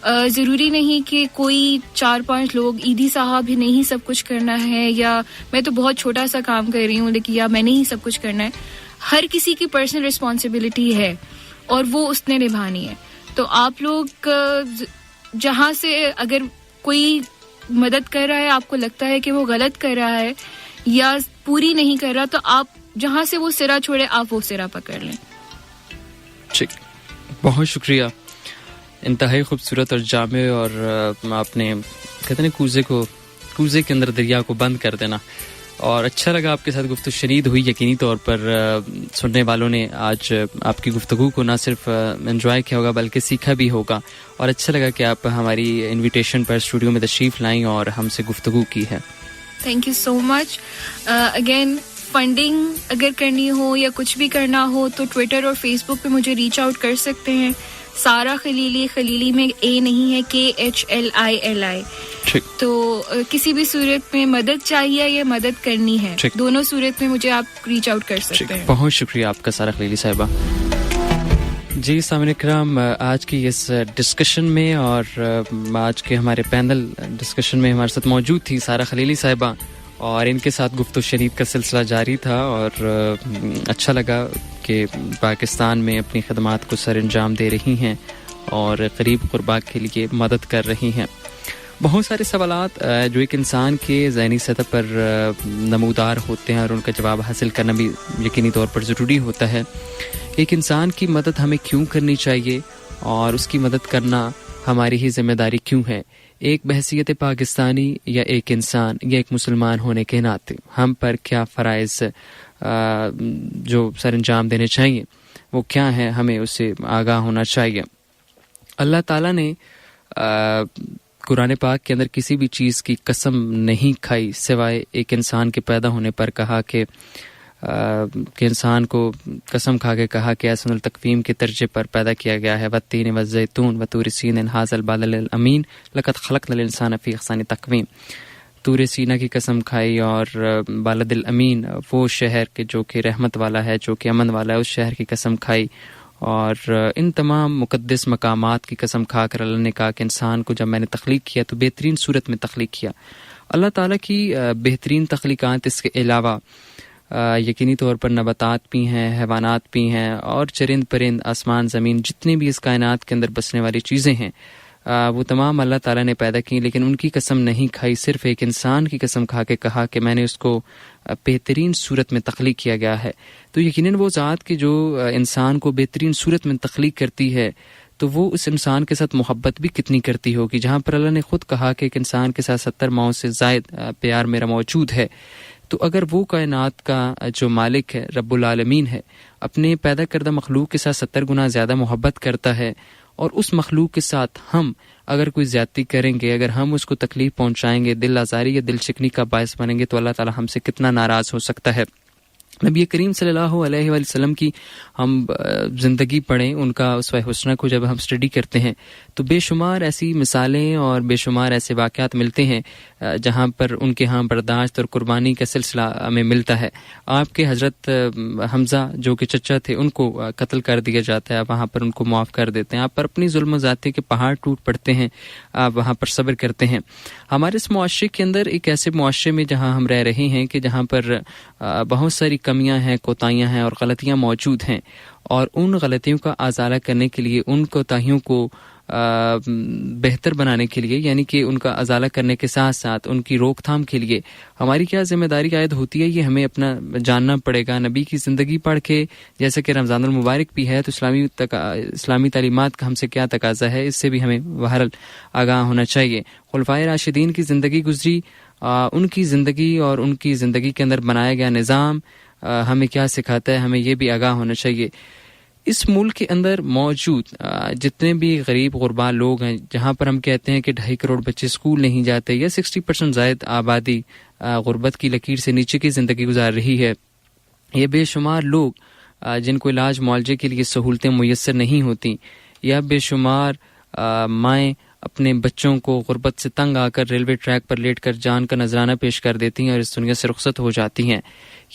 ज़रूरी नहीं कि कोई 4-5 लोग, ईदी साहब ही नहीं सब कुछ करना है, या मैं तो बहुत छोटा सा काम कर रही हूँ लेकिन या मैंने ही सब कुछ करना है. हर किसी की पर्सनल रिस्पॉन्सिबिलिटी है और वो उसने निभानी है. तो आप लोग जहाँ से अगर कोई मदद कर रहा है, आपको लगता है कि वो गलत कर रहा है या पूरी नहीं कर रहा, तो आप जहाँ से वो सिरा छोड़े आप वो सिरा पकड़ लें. ठीक, बहुत शुक्रिया. इंतहाई खूबसूरत और जामे, और आपने कहते हैं कूजे के अंदर दरिया को बंद कर देना. और अच्छा लगा आपके साथ गुफ्तगू शनीद हुई. यकीनी तौर पर सुनने वालों ने आज आपकी गुफ्तगू को ना सिर्फ एंजॉय किया होगा बल्कि सीखा भी होगा. और अच्छा लगा कि आप हमारी इनविटेशन पर स्टूडियो में तशरीफ़ लाईं और हमसे गुफ्तगू की है. Thank you so much. Again, funding अगर करनी हो या कुछ भी करना हो तो ट्विटर और फेसबुक पे मुझे रीच आउट कर सकते हैं. सारा खलीली, खलीली में ए नहीं है, KHLILI. तो किसी भी सूरत में मदद चाहिए या मदद करनी है, दोनों सूरत में मुझे आप रीच आउट कर सकते हैं. बहुत शुक्रिया आपका सारा खलीली साहिबा. जी सामने कराम, आज की इस डिस्कशन में और आज के हमारे पैनल डिस्कशन में हमारे साथ मौजूद थी सारा खलीली साहिबा, और इनके साथ गुफ्तगू शनीद का सिलसिला जारी था. और अच्छा लगा कि पाकिस्तान में अपनी खदमात को सर अंजाम दे रही हैं और करीब क़ुरबा के लिए मदद कर रही हैं. बहुत सारे सवालात जो एक इंसान के ज़हनी सतह पर नमूदार होते हैं और उनका जवाब हासिल करना भी यकीनी तौर पर ज़रूरी होता है. एक इंसान की मदद हमें क्यों करनी चाहिए और उसकी मदद करना हमारी ही जिम्मेदारी क्यों है. एक बहसियत पाकिस्तानी या एक इंसान या एक मुसलमान होने के नाते हम पर क्या फ़राइज़ जो सर अंजाम देने चाहिए वो क्या है, हमें उससे आगाह होना चाहिए. अल्लाह ताला ने कुरान पाक के अंदर किसी भी चीज़ की कसम नहीं खाई सिवाय एक इंसान के पैदा होने पर कहा कि इंसान को कसम खा के कहा कि असनुल तकवीम के दर्जे पर पैदा किया गया है. वत्तीन वज़ैतून वतूर सीन हाज़ल बादल अमीन लक़द ख़लक़नल इंसान फ़ी अहसनि तक़वीम. तूर सीना की कसम खाई और बालदिल अमीन, वो शहर के जो कि रहमत वाला है, जो कि अमन वाला है, उस शहर की कसम खाई. और इन तमाम मुक़द्दस मकामात की कसम खा कर अल्लाह ने कहा कि इंसान को जब मैंने तख्लीक किया तो बेहतरीन सूरत में तख्लीक किया. अल्लाह ताला की बेहतरीन तख्लीकात इसके अलावा यकीनी तौर पर नबातात भी हैं, हैवानात भी हैं, और चरिंद परिंद, आसमान ज़मीन, जितनी भी इस कायनात के अंदर बसने वाली चीज़ें हैं वो तमाम अल्लाह ताला ने पैदा की. लेकिन उनकी कसम नहीं खाई, सिर्फ एक इंसान की कसम खा के कहा कि मैंने उसको बेहतरीन सूरत में तख्लीक किया गया है. तो यकीनन वो ज़ात की जो इंसान को बेहतरीन सूरत में तख्लीक करती है तो वो उस इंसान के साथ मोहब्बत भी कितनी करती होगी. जहाँ पर अल्लाह ने ख़ुद कहा कि एक इंसान के साथ 70 माओं से ज़ायद प्यार मेरा मौजूद है. तो अगर वो कायनात का जो मालिक है, रब्बुल आलमीन है, अपने पैदा करदा मखलूक के साथ 70 गुना ज़्यादा मोहब्बत करता है, और उस मखलूक के साथ हम अगर कोई ज़्यादती करेंगे, अगर हम उसको तकलीफ़ पहुँचाएंगे, दिल आज़ारी या दिल शिकनी का बायस बनेंगे, तो अल्लाह ताला हमसे कितना नाराज़ हो सकता है. नबी करीम सल्लल्लाहु अलैहि वसल्लम की हम ज़िंदगी पढ़ें, उनका उसवा हुस्ना को जब हम स्टडी करते हैं तो बेशुमार ऐसी मिसालें और बेशुमार ऐसे वाक़यात मिलते हैं जहाँ पर उनके यहाँ बर्दाश्त और कुर्बानी का सिलसिला हमें मिलता है. आपके हज़रत हमज़ा जो कि चचा थे, उनको कत्ल कर दिया जाता है, आप वहाँ पर उनको माफ़ कर देते हैं. आप पर अपनी जुल्म ज़ाती के पहाड़ टूट पड़ते हैं, आप वहाँ पर सब्र करते हैं. हमारे इस मुआशरे के अंदर एक ऐसे मुआशरे में जहाँ हम रह रहे हैं कि जहाँ पर बहुत सारी कमियां हैं, कोताहियां हैं और गलतियां मौजूद हैं, और उन गलतियों का आज़ाला करने के लिए, उन कोताहियों को बेहतर बनाने के लिए, यानी कि उनका अजाला करने के साथ साथ उनकी रोकथाम के लिए हमारी क्या जिम्मेदारी आयद होती है, ये हमें अपना जानना पड़ेगा. नबी की ज़िंदगी पढ़ के, जैसे कि रमज़ानुल मुबारक भी है, तो इस्लामी तालीमात का हमसे क्या तकाज़ा है, इससे भी हमें बहरहाल आगाह होना चाहिए. खुलफाए राशिदीन की ज़िंदगी गुजरी, उनकी ज़िंदगी और उनकी ज़िंदगी के अंदर बनाया गया निज़ाम हमें क्या सिखाता है, हमें ये भी आगाह होना चाहिए। इस मुल्क के अंदर मौजूद जितने भी गरीब गुरबा लोग हैं, जहाँ पर हम कहते हैं कि 2.5 करोड़ बच्चे स्कूल नहीं जाते या 60% ज़ायद आबादी गुरबत की लकीर से नीचे की ज़िंदगी गुजार रही है, ये बेशुमार लोग जिनको इलाज मुआवजे के लिए सहूलतें मुयस्सर नहीं होती, या बेशुमार माएँ अपने बच्चों को गुर्बत से तंग आकर रेलवे ट्रैक पर लेटकर जान का नजराना पेश कर देती हैं और इस दुनिया से रुखसत हो जाती हैं।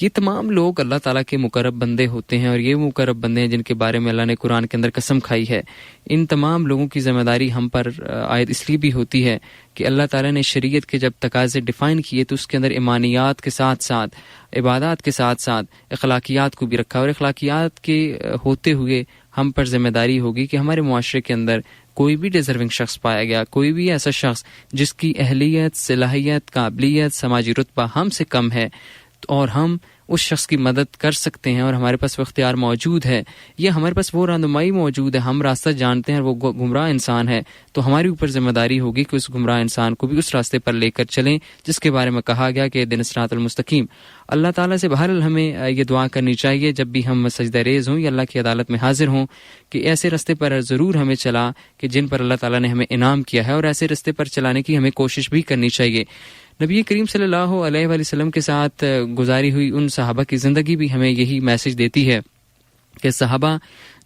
ये तमाम लोग अल्लाह ताला के मुकर्रब बंदे होते हैं और ये मुकर्रब बंदे हैं जिनके बारे में अल्लाह ने कुरान के अंदर कसम खाई है। इन तमाम लोगों की जिम्मेदारी हम पर आयद इसलिए भी होती है कि अल्लाह ताला ने शरीयत के जब तकाज़े डिफ़ाइन किए तो उसके अंदर ईमानियात के साथ साथ, इबादत के साथ साथ अखलाकियात को भी रखा, और अखलाकियात के होते हुए हम पर जिम्मेदारी होगी कि हमारे मुआशरे के अंदर कोई भी डिजर्विंग शख्स पाया गया, कोई भी ऐसा शख्स जिसकी अहलियत, सलाहियत, काबिलियत, समाजी रुतबा हमसे कम है और हम उस शख्स की मदद कर सकते हैं और हमारे पास वो इख्तियार मौजूद है या हमारे पास वो रहनुमाई मौजूद है, हम रास्ता जानते हैं और वो गुमराह इंसान है, तो हमारी ऊपर जिम्मेदारी होगी कि उस गुमराह इंसान को भी उस रास्ते पर लेकर चलें जिसके बारे में कहा गया कि दिन सिरातल मुस्तकीम। अल्लाह ताला से बहरहाल हमें ये दुआ करनी चाहिए जब भी हम सजदा रेज़ हों या अल्लाह की अदालत में हाजिर हों कि ऐसे रास्ते पर ज़रूर हमें चला कि जिन पर अल्लाह ताला ने हमें इनाम किया है, और ऐसे रास्ते पर चलाने की हमें कोशिश भी करनी चाहिए। नबी करीम सल्लल्लाहु अलैहि वसल्लम के साथ गुजारी हुई उन सहाबा की ज़िंदगी भी हमें यही मैसेज देती है कि सहाबा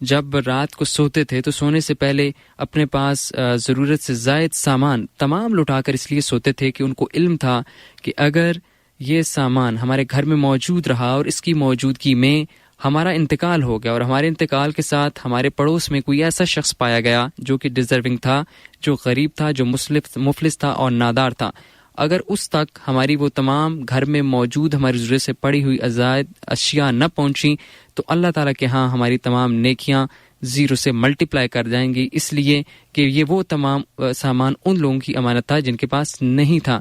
जब रात को सोते थे तो सोने से पहले अपने पास ज़रूरत से ज़ायद सामान तमाम लुटाकर इसलिए सोते थे कि उनको इल्म था कि अगर ये सामान हमारे घर में मौजूद रहा और इसकी मौजूदगी में हमारा इंतकाल हो गया और हमारे इंतकाल के साथ हमारे पड़ोस में कोई ऐसा शख्स पाया गया जो कि डिज़र्विंग था, जो गरीब था, जो मुफलिस था और नादार था, अगर उस तक हमारी वो तमाम घर में मौजूद हमारी ज़रूरत से पड़ी हुई अज़ायद अशिया न पहुंची तो अल्लाह ताला के यहाँ हमारी तमाम नेकियां ज़ीरो से मल्टीप्लाई कर जाएंगी, इसलिए कि ये वो तमाम सामान उन लोगों की अमानत था जिनके पास नहीं था।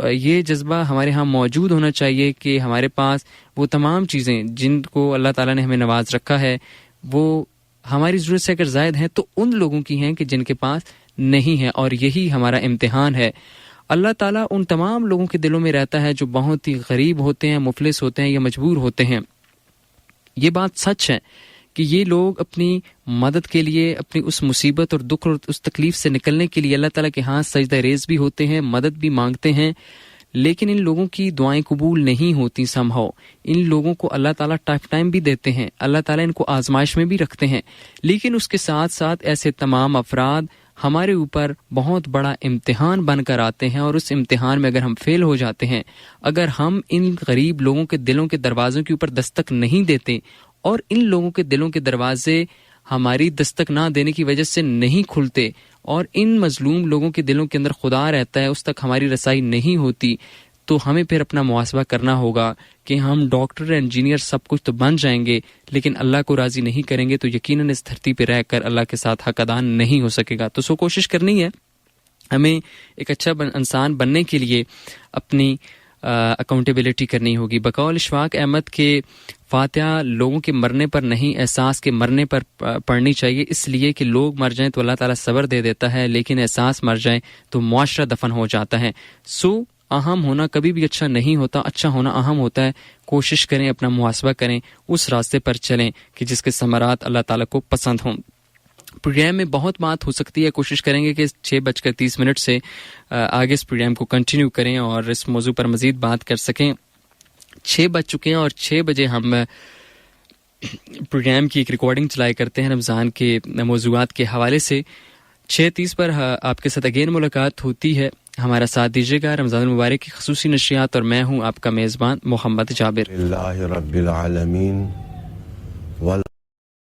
ये जज्बा हमारे यहाँ मौजूद होना चाहिए कि हमारे पास वो तमाम चीज़ें जिनको अल्लाह ताला ने हमें नवाज रखा है वो हमारी ज़रूरत से अगर ज़ायद हैं तो उन लोगों की हैं कि जिनके पास नहीं है, और यही हमारा इम्तिहान है। अल्लाह ताला उन तमाम लोगों के दिलों में रहता है जो बहुत ही गरीब होते हैं, मुफलिस होते हैं या मजबूर होते हैं। ये बात सच है कि ये लोग अपनी मदद के लिए, अपनी उस मुसीबत और दुख और उस तकलीफ से निकलने के लिए अल्लाह ताला के हाथ सजदा रेज़ भी होते हैं, मदद भी मांगते हैं, लेकिन इन लोगों की दुआएं कबूल नहीं होती समहाउ। इन लोगों को अल्लाह ताला टाइम भी देते हैं, अल्लाह ताला इनको आजमाइश में भी रखते हैं, लेकिन उसके साथ साथ ऐसे तमाम अफराद हमारे ऊपर बहुत बड़ा इम्तिहान बनकर आते हैं, और उस इम्तिहान में अगर हम फेल हो जाते हैं, अगर हम इन गरीब लोगों के दिलों के दरवाज़ों के ऊपर दस्तक नहीं देते और इन लोगों के दिलों के दरवाजे हमारी दस्तक ना देने की वजह से नहीं खुलते और इन मजलूम लोगों के दिलों के अंदर खुदा रहता है, उस तक हमारी रसाई नहीं होती, तो हमें फिर अपना मुहासबा करना होगा कि हम डॉक्टर, इंजीनियर सब कुछ तो बन जाएंगे, लेकिन अल्लाह को राज़ी नहीं करेंगे तो यकीनन इस धरती पर रहकर अल्लाह के साथ हक अदा नहीं हो सकेगा। तो कोशिश करनी है हमें एक अच्छा इंसान बनने के लिए अपनी अकाउंटेबिलिटी करनी होगी। बकौल इशफाक अहमद के फातिहा लोगों के मरने पर नहीं, एहसास के मरने पर पढ़नी चाहिए, इसलिए कि लोग मर जाएं तो अल्लाह ताला सब्र दे देता है, लेकिन एहसास मर जाए तो मुआशरा दफन हो जाता है। अहम होना कभी भी अच्छा नहीं होता, अच्छा होना अहम होता है। कोशिश करें, अपना मुहासबा करें, उस रास्ते पर चलें कि जिसके समरात अल्लाह ताला को पसंद हों। प्रोग्राम में बहुत बात हो सकती है, कोशिश करेंगे कि 6:30 से आगे इस प्रोग्राम को कंटिन्यू करें और इस मौजू पर मज़ीद बात कर सकें। 6 बज चुके हैं और 6 बजे हम प्रोग्राम की एक रिकॉर्डिंग चलाया करते हैं रमज़ान के मौजूआत के हवाले से। 6:30 पर आपके साथ अगेन मुलाकात होती है, हमारा साथ दीजिएगा। रमज़ान मुबारक की ख़ुसूसी नशरियात और मैं हूँ आपका मेज़बान मोहम्मद जाबिर।